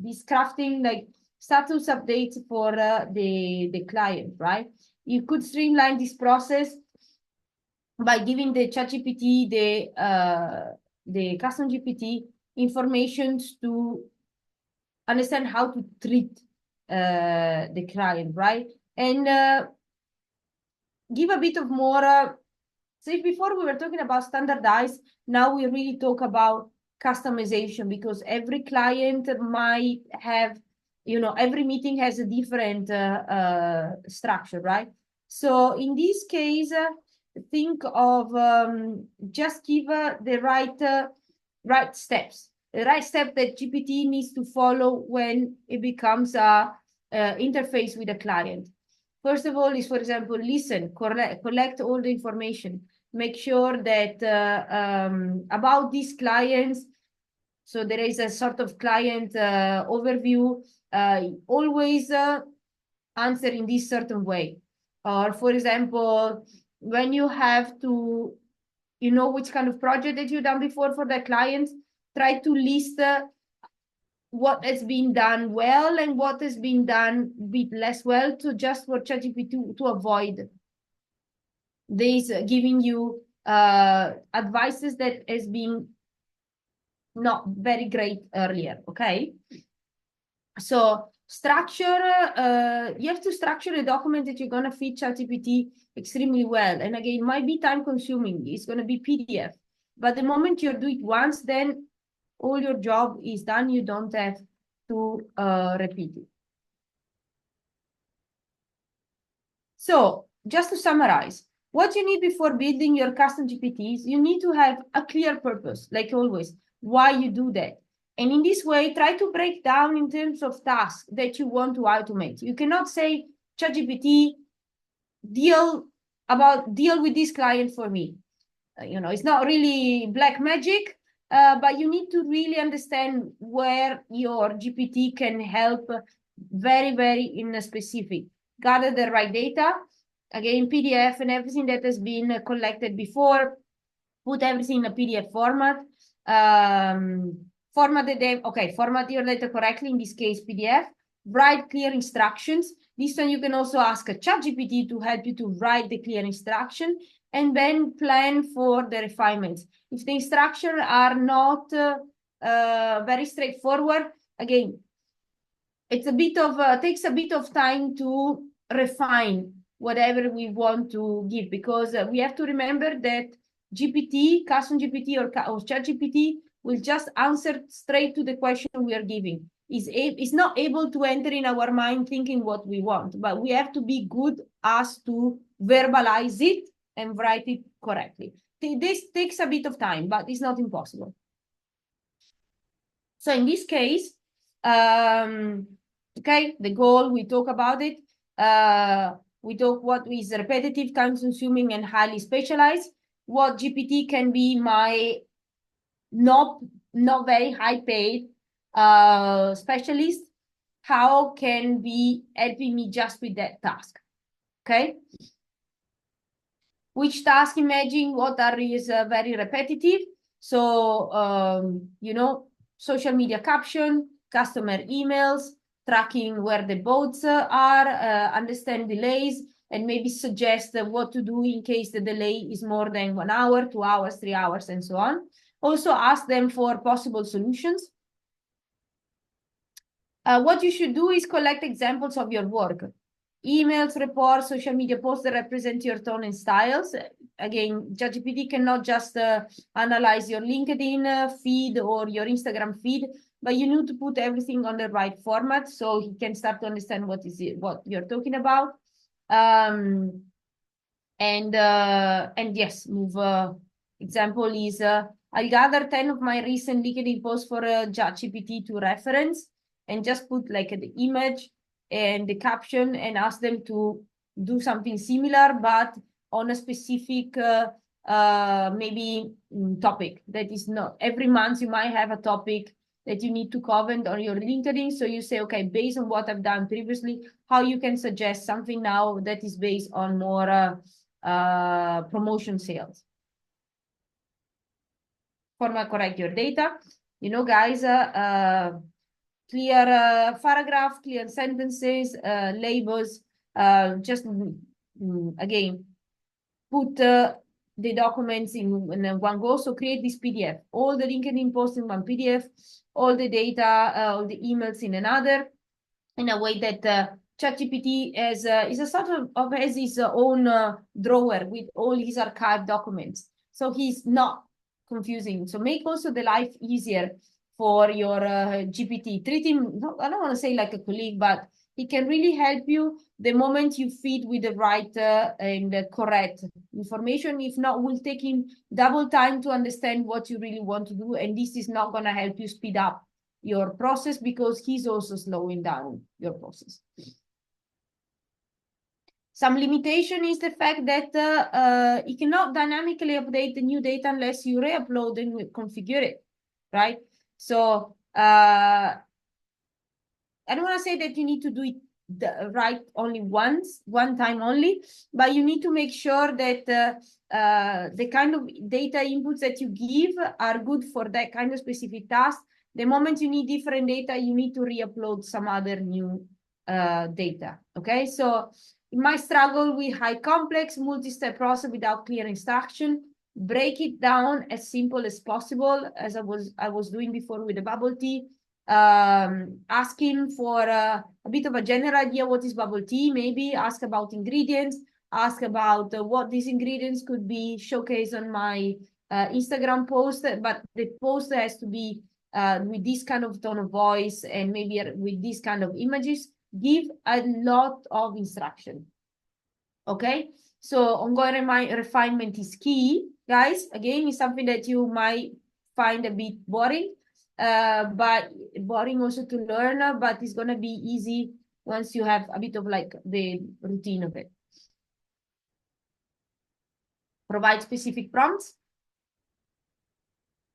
Speaker 1: this crafting like status updates for the client, right? You could streamline this process by giving the ChatGPT the custom GPT information to understand how to treat the client, right? And give a bit of more. So if before we were talking about standardized, now we really talk about customization because every client might have, every meeting has a different structure, right? So in this case, think of just give the right steps, the right step that GPT needs to follow when it becomes a interface with a client. First of all is, for example, listen, collect all the information, make sure that about these clients, so there is a sort of client overview, always answer in this certain way. Or for example, when you have to, which kind of project that you've done before for the clients, try to list what has been done well and what has been done a bit less well to just for ChatGPT to avoid this giving you advices that has been not very great earlier, okay? So structure, you have to structure a document that you're going to feed ChatGPT extremely well. And again, it might be time consuming. It's going to be PDF. But the moment you do it once, then all your job is done. You don't have to repeat it. So just to summarize, what you need before building your custom GPTs, you need to have a clear purpose, like always, why you do that. And in this way, try to break down in terms of tasks that you want to automate. You cannot say, ChatGPT, deal with this client for me. It's not really black magic, but you need to really understand where your GPT can help very, very in a specific. Gather the right data, again, PDF and everything that has been collected before, put everything in a PDF format, format your data correctly, in this case, PDF, write clear instructions. This one you can also ask a ChatGPT to help you to write the clear instruction, and then plan for the refinements. If the instructions are not very straightforward, again, it's a bit of takes a bit of time to refine whatever we want to give, because we have to remember that GPT, custom GPT or ChatGPT will just answer straight to the question we are giving. Is not able to enter in our mind thinking what we want, but we have to be good as to verbalize it and write it correctly. This takes a bit of time, but it's not impossible. So in this case, okay, the goal, we talk about it. We talk what is repetitive, time-consuming, and highly specialized. What GPT can be my not very high-paid specialist. How can be helping me just with that task? Okay. Which task, imagine what is very repetitive. So, social media caption, customer emails, tracking where the boats are, understand delays, and maybe suggest what to do in case the delay is more than 1 hour, 2 hours, 3 hours, and so on. Also ask them for possible solutions. What you should do is collect examples of your work. Emails, reports, social media posts that represent your tone and styles. Again, ChatGPT cannot just analyze your LinkedIn feed or your Instagram feed, but you need to put everything on the right format so he can start to understand what you're talking about. And yes, move. Example is I'll gather 10 of my recent LinkedIn posts for ChatGPT to reference and just put like the image and the caption and ask them to do something similar, but on a specific maybe topic that is not every month. You might have a topic that you need to comment on your LinkedIn. So you say, okay, based on what I've done previously, how you can suggest something now that is based on more promotion sales. Format correct your data. You know, guys, clear paragraph, clear sentences, labels, just again, put the documents in one go. So create this PDF, all the LinkedIn posts in one PDF, all the data, all the emails in another, in a way that ChatGPT is a sort of has his own drawer with all his archived documents. So he's not confusing. So make also the life easier for your GPT. Treat him, I don't want to say like a colleague, but he can really help you the moment you feed with the right and correct information. If not, will take him double time to understand what you really want to do. And this is not going to help you speed up your process because he's also slowing down your process. Some limitation is the fact that you cannot dynamically update the new data unless you re-upload and configure it, right? So I don't want to say that you need to do it right only once, one time only, but you need to make sure that the kind of data inputs that you give are good for that kind of specific task. The moment you need different data, you need to re-upload some other new data, okay? So you might struggle with high complex multi-step process without clear instruction. Break it down as simple as possible, as I was doing before with the bubble tea. Ask him for a bit of a general idea what is bubble tea, maybe ask about ingredients, ask about what these ingredients could be showcased on my Instagram post, but the post has to be with this kind of tone of voice and maybe with this kind of images. Give a lot of instruction. Okay, so ongoing refinement is key, guys. Again, it's something that you might find a bit boring, but boring also to learn, but it's going to be easy once you have a bit of like the routine of it. Provide specific prompts,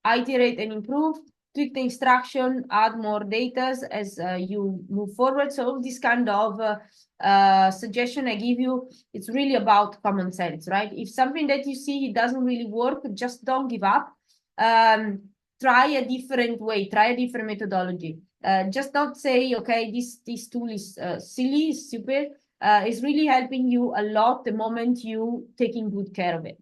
Speaker 1: iterate and improve, tweak the instruction, add more data as you move forward. So this kind of suggestion I give you, it's really about common sense, right? If something that you see it doesn't really work, just don't give up. Try a different way, try a different methodology. Just don't say, okay, this tool is silly, stupid. It's really helping you a lot the moment you taking good care of it.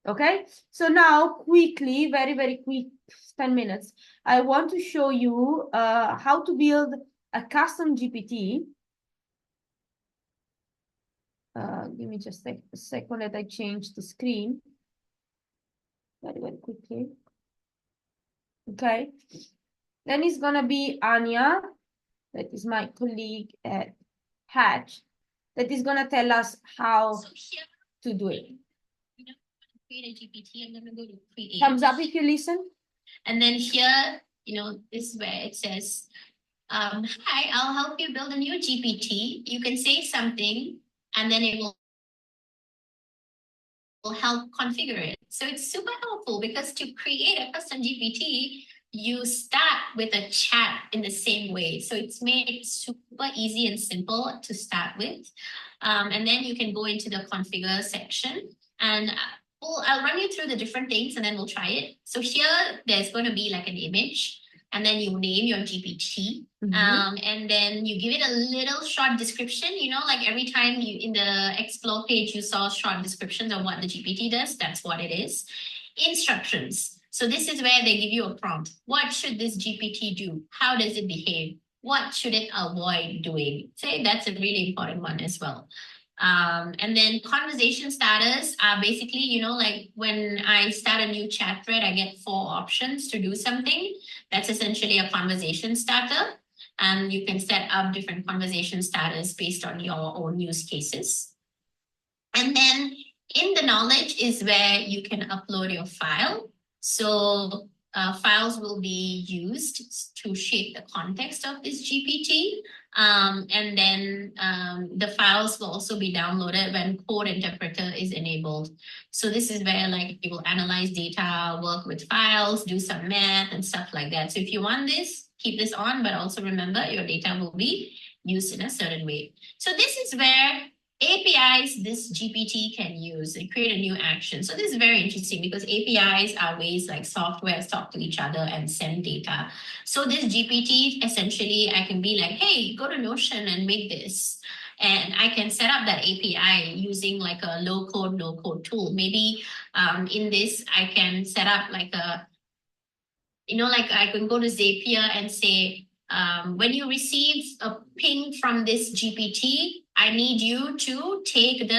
Speaker 1: Okay, so now quickly, very, very quick, 10 minutes, I want to show you how to build a custom GPT. Give me just a second that I change the screen. Very, very quickly. Okay, then it's gonna be Anya, that is my colleague at Hatch, that is gonna tell us how to do it.
Speaker 2: Create a GPT, I'm going to go to create.
Speaker 1: Thumbs up if you listen.
Speaker 2: And then here, this is where it says, hi, I'll help you build a new GPT. You can say something and then it will help configure it. So it's super helpful because to create a custom GPT, you start with a chat in the same way. So it's made it super easy and simple to start with. And then you can go into the configure section and I'll run you through the different things and then we'll try it. So here, there's going to be like an image and then you name your GPT. And then you give it a little short description, like every time you in the explore page, you saw short descriptions of what the GPT does. That's what it is. Instructions. So this is where they give you a prompt. What should this GPT do? How does it behave? What should it avoid doing? Say that's a really important one as well. And then conversation starters are basically, like when I start a new chat thread, I get 4 options to do something. That's essentially a conversation starter. And you can set up different conversation starters based on your own use cases. And then in the knowledge is where you can upload your file. So files will be used to shape the context of this GPT. And then the files will also be downloaded when code interpreter is enabled. So this is where like you will analyze data, work with files, do some math and stuff like that. So if you want this, keep this on, but also remember your data will be used in a certain way. So this is where APIs this GPT can use and create a new action. So this is very interesting because APIs are ways like softwares talk to each other and send data. So this GPT, essentially, I can be like, hey, go to Notion and make this. And I can set up that API using like a low code, no code tool. Maybe in this, I can set up like a, like I can go to Zapier and say, when you receive a ping from this GPT, I need you to take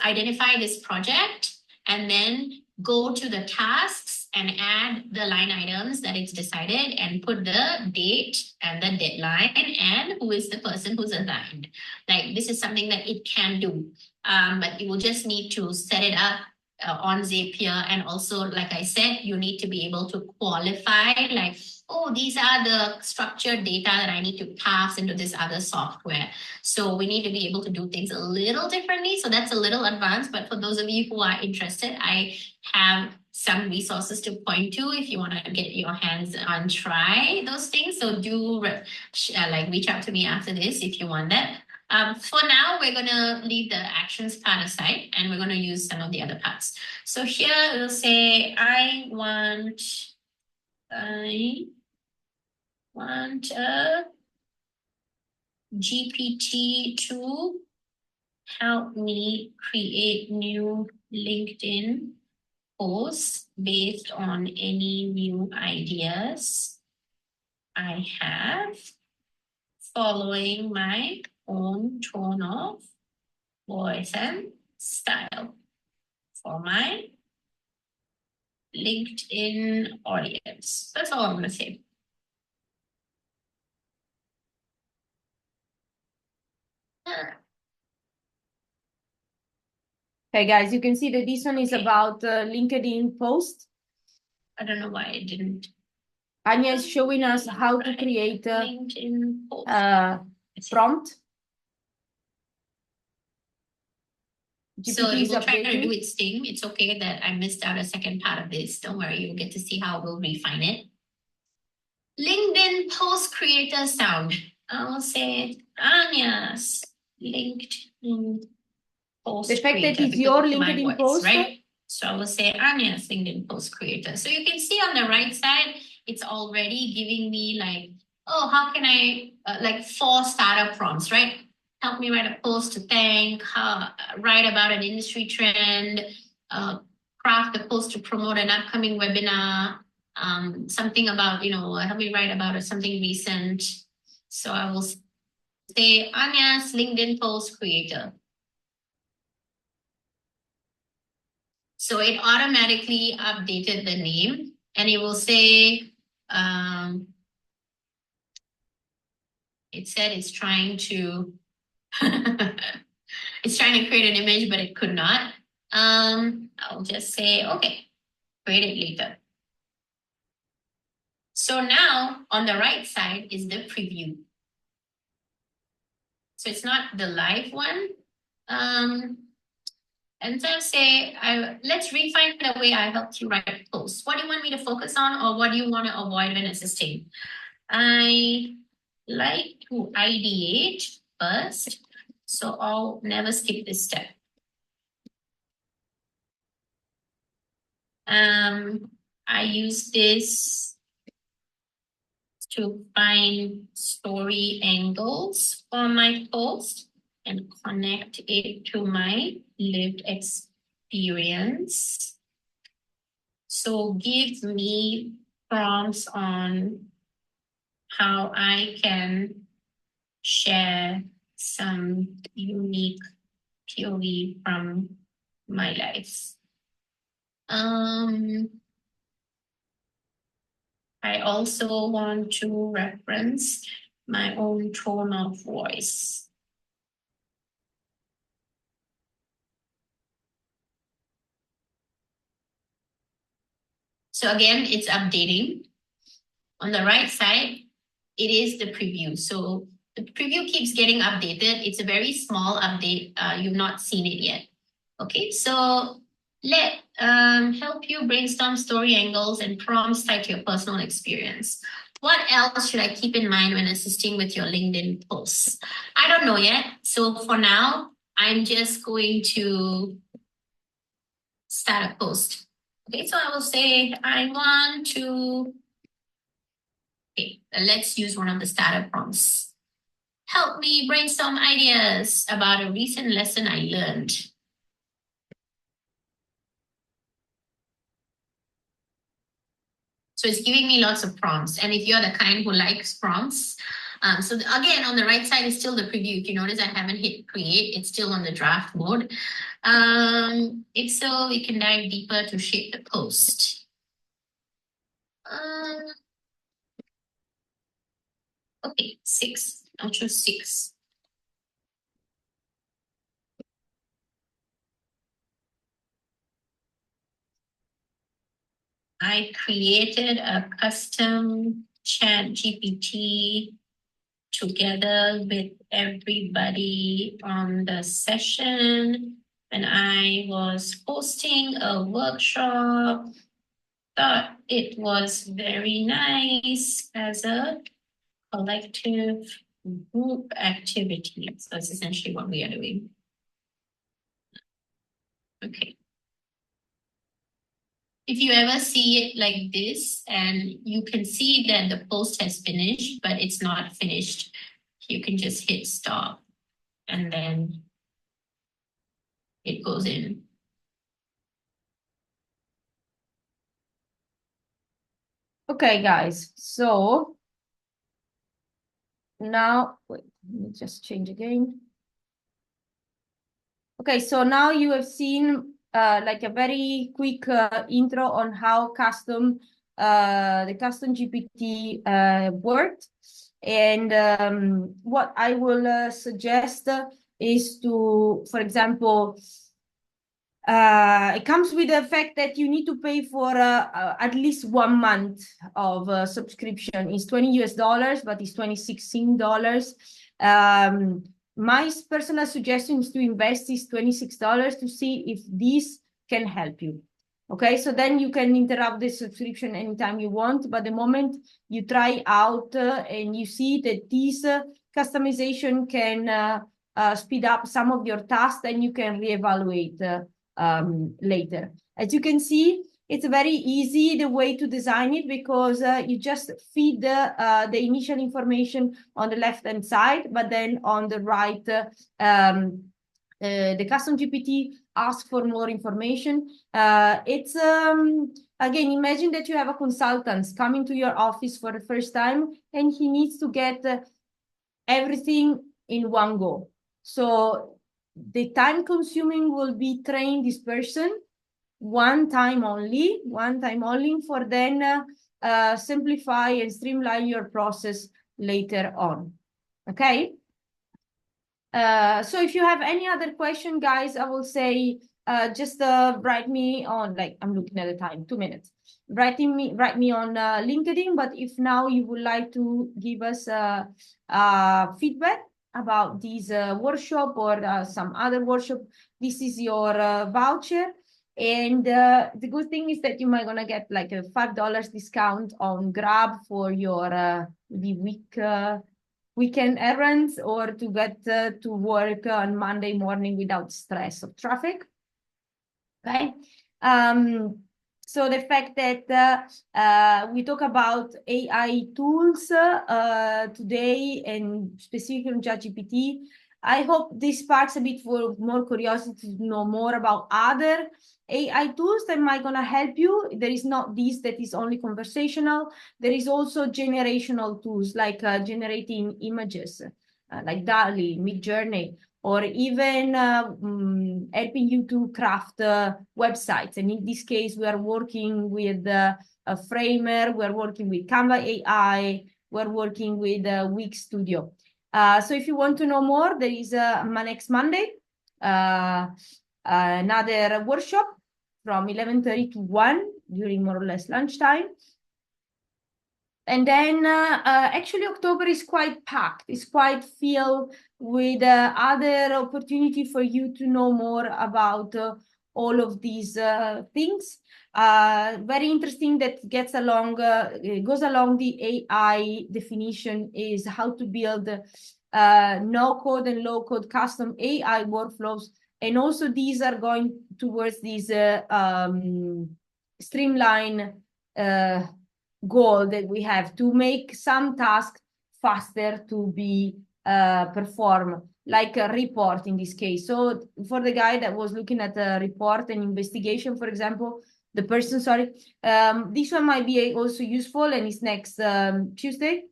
Speaker 2: identify this project and then go to the tasks and add the line items that it's decided and put the date and the deadline and who is the person who's assigned. Like this is something that it can do, but you will just need to set it up on Zapier. And also, like I said, you need to be able to qualify like, oh, these are the structured data that I need to pass into this other software. So we need to be able to do things a little differently. So that's a little advanced, but for those of you who are interested, I have some resources to point to if you want to get your hands on try those things. So do like reach out to me after this if you want that. For now, we're going to leave the actions part aside and we're going to use some of the other parts. So here we'll say, I want a GPT to help me create new LinkedIn posts based on any new ideas I have, following my own tone of voice and style for my LinkedIn audience. That's all I'm going to say.
Speaker 1: Okay, guys, you can see that this one is about LinkedIn post.
Speaker 2: I don't know why it didn't.
Speaker 1: Anya is showing us how to create a
Speaker 2: LinkedIn post.
Speaker 1: Prompt.
Speaker 2: So it will try to do its thing. It's okay that I missed out a second part of this. Don't worry, you'll get to see how we'll refine it. LinkedIn post creator sound. I'll say Anya's LinkedIn post
Speaker 1: The fact
Speaker 2: creator.
Speaker 1: that it's your LinkedIn post,
Speaker 2: right? So I will say Anya's LinkedIn post creator. So you can see on the right side, it's already giving me like, oh, how can I, like 4 starter prompts, right? Help me write a post to thank, write about an industry trend, craft a post to promote an upcoming webinar, something about, help me write about something recent. So I will say Anya's LinkedIn post creator. So it automatically updated the name and it will say, it said it's trying to, it's trying to create an image, but it could not. I'll just say, okay, create it later. So now on the right side is the preview. So it's not the live one. And so say, let's refine the way I helped you write posts. What do you want me to focus on or what do you want to avoid when assisting? I like to ideate first, so I'll never skip this step. I use this to find story angles for my post and connect it to my lived experience. So give me prompts on how I can share some unique POV from my life. I also want to reference my own tone of voice. So again, it's updating. On the right side, it is the preview. So the preview keeps getting updated. It's a very small update. You've not seen it yet. Okay, so let help you brainstorm story angles and prompts tied to your personal experience. What else should I keep in mind when assisting with your LinkedIn posts? I don't know yet. So for now, I'm just going to start a post. Okay, so I will say I want to. Okay, let's use one of the starter prompts. Help me brainstorm ideas about a recent lesson I learned. So it's giving me lots of prompts. And if you're the kind who likes prompts, so again, on the right side is still the preview. If you notice, I haven't hit create. It's still on the draft mode. If so, we can dive deeper to shape the post. Okay, 6. I'll choose 6. I created a custom chat GPT together with everybody on the session when I was hosting a workshop. Thought it was very nice as a collective group activity. So that's essentially what we are doing. Okay. If you ever see it like this and you can see that the post has finished, but it's not finished, you can just hit stop and then it goes in.
Speaker 1: Okay, guys, so now, wait, let me just change again. Okay, so now you have seen like a very quick intro on how the custom GPT worked. And what I will suggest is to, for example, it comes with the fact that you need to pay for at least 1 month of subscription. It's $20 US, but it's $26. My personal suggestion is to invest this $26 to see if this can help you. Okay, so then you can interrupt the subscription anytime you want. But the moment you try out and you see that this customization can speed up some of your tasks, then you can reevaluate later. As you can see, it's very easy the way to design it because you just feed the initial information on the left-hand side, but then on the right, the custom GPT asks for more information. It's again, imagine that you have a consultant coming to your office for the first time and he needs to get everything in one go. So the time consuming will be train this person one time only for then simplify and streamline your process later on. Okay. So if you have any other question, guys, I will say just write me on, like, I'm looking at the time, 2 minutes. Write me on LinkedIn. But if now you would like to give us feedback about this workshop or some other workshop, this is your voucher. And the good thing is that you might gonna get like a $5 discount on Grab for your the weekend errands, or to get to work on Monday morning without stress of traffic. Okay. So the fact that we talk about AI tools today, and specifically on ChatGPT, I hope this sparks a bit for more curiosity to know more about other AI tools that might gonna help you. There is not this that is only conversational. There is also generational tools like generating images, like DALL-E, Midjourney, or even helping you to craft websites. And in this case, we are working with a Framer, we're working with Canva AI, we're working with Wix Studio. So if you want to know more, there is next Monday, another workshop from 11:30 to 1 during more or less lunchtime. And then actually October is quite packed. It's quite filled with other opportunity for you to know more about all of these things. Very interesting that goes along the AI definition is how to build no code and low code custom AI workflows. And also these are going towards these streamline goal that we have to make some tasks faster to be performed, like a report in this case. So for the guy that was looking at a report and investigation, for example, the person, sorry, this one might be also useful, and it's next Tuesday.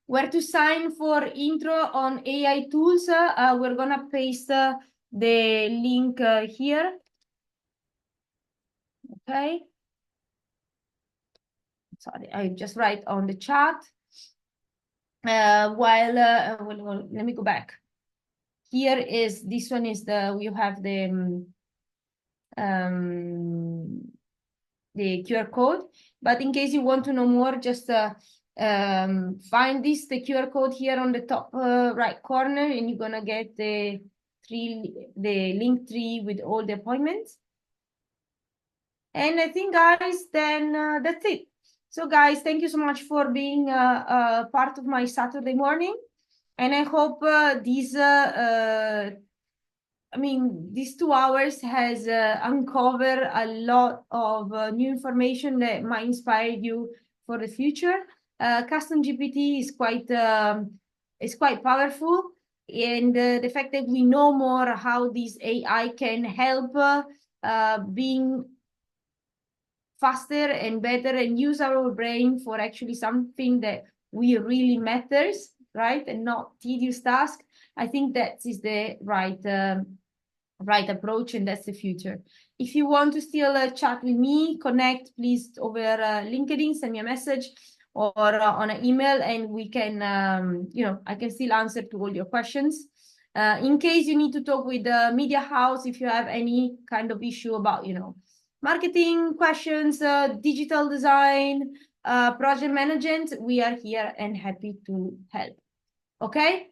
Speaker 1: Where to sign for intro on AI tools? We're gonna paste the link here. Okay. Sorry, I just write on the chat. Well, let me go back. Here is, this one is we have the QR code, but in case you want to know more, just find the QR code here on the top right corner, and you're gonna get the link tree with all the appointments. And I think, guys, then that's it. So guys, thank you so much for being part of my Saturday morning. And I hope these 2 hours has uncovered a lot of new information that might inspire you for the future. Custom GPT is quite powerful. And the fact that we know more how this AI can help being faster and better and use our brain for actually something that really matters, right? And not tedious task. I think that is the right approach, and that's the future. If you want to still chat with me, connect, please, over LinkedIn, send me a message or on an email, and we can, I can still answer to all your questions. In case you need to talk with the media house, if you have any kind of issue about, marketing questions, digital design, project management, we are here and happy to help. Okay.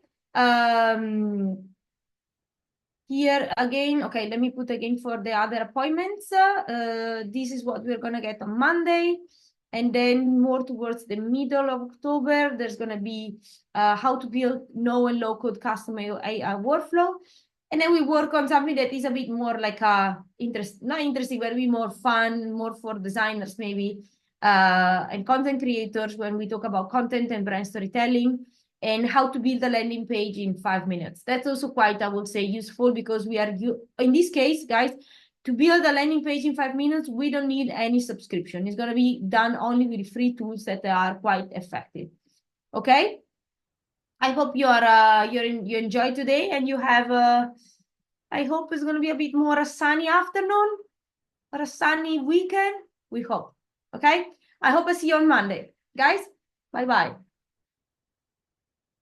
Speaker 1: Here again, okay, let me put again for the other appointments. This is what we're gonna get on Monday. And then more towards the middle of October, there's gonna be how to build no and low code custom AI workflow. And then we work on something that is a bit more like not interesting, but be more fun, more for designers maybe, and content creators, when we talk about content and brand storytelling and how to build a landing page in 5 minutes. That's also quite, I would say, useful, because we are, in this case, guys, to build a landing page in 5 minutes, we don't need any subscription. It's going to be done only with free tools that are quite effective. Okay? I hope you enjoy today, and you have I hope it's going to be a bit more a sunny afternoon or a sunny weekend. We hope. Okay? I hope I see you on Monday. Guys, bye-bye.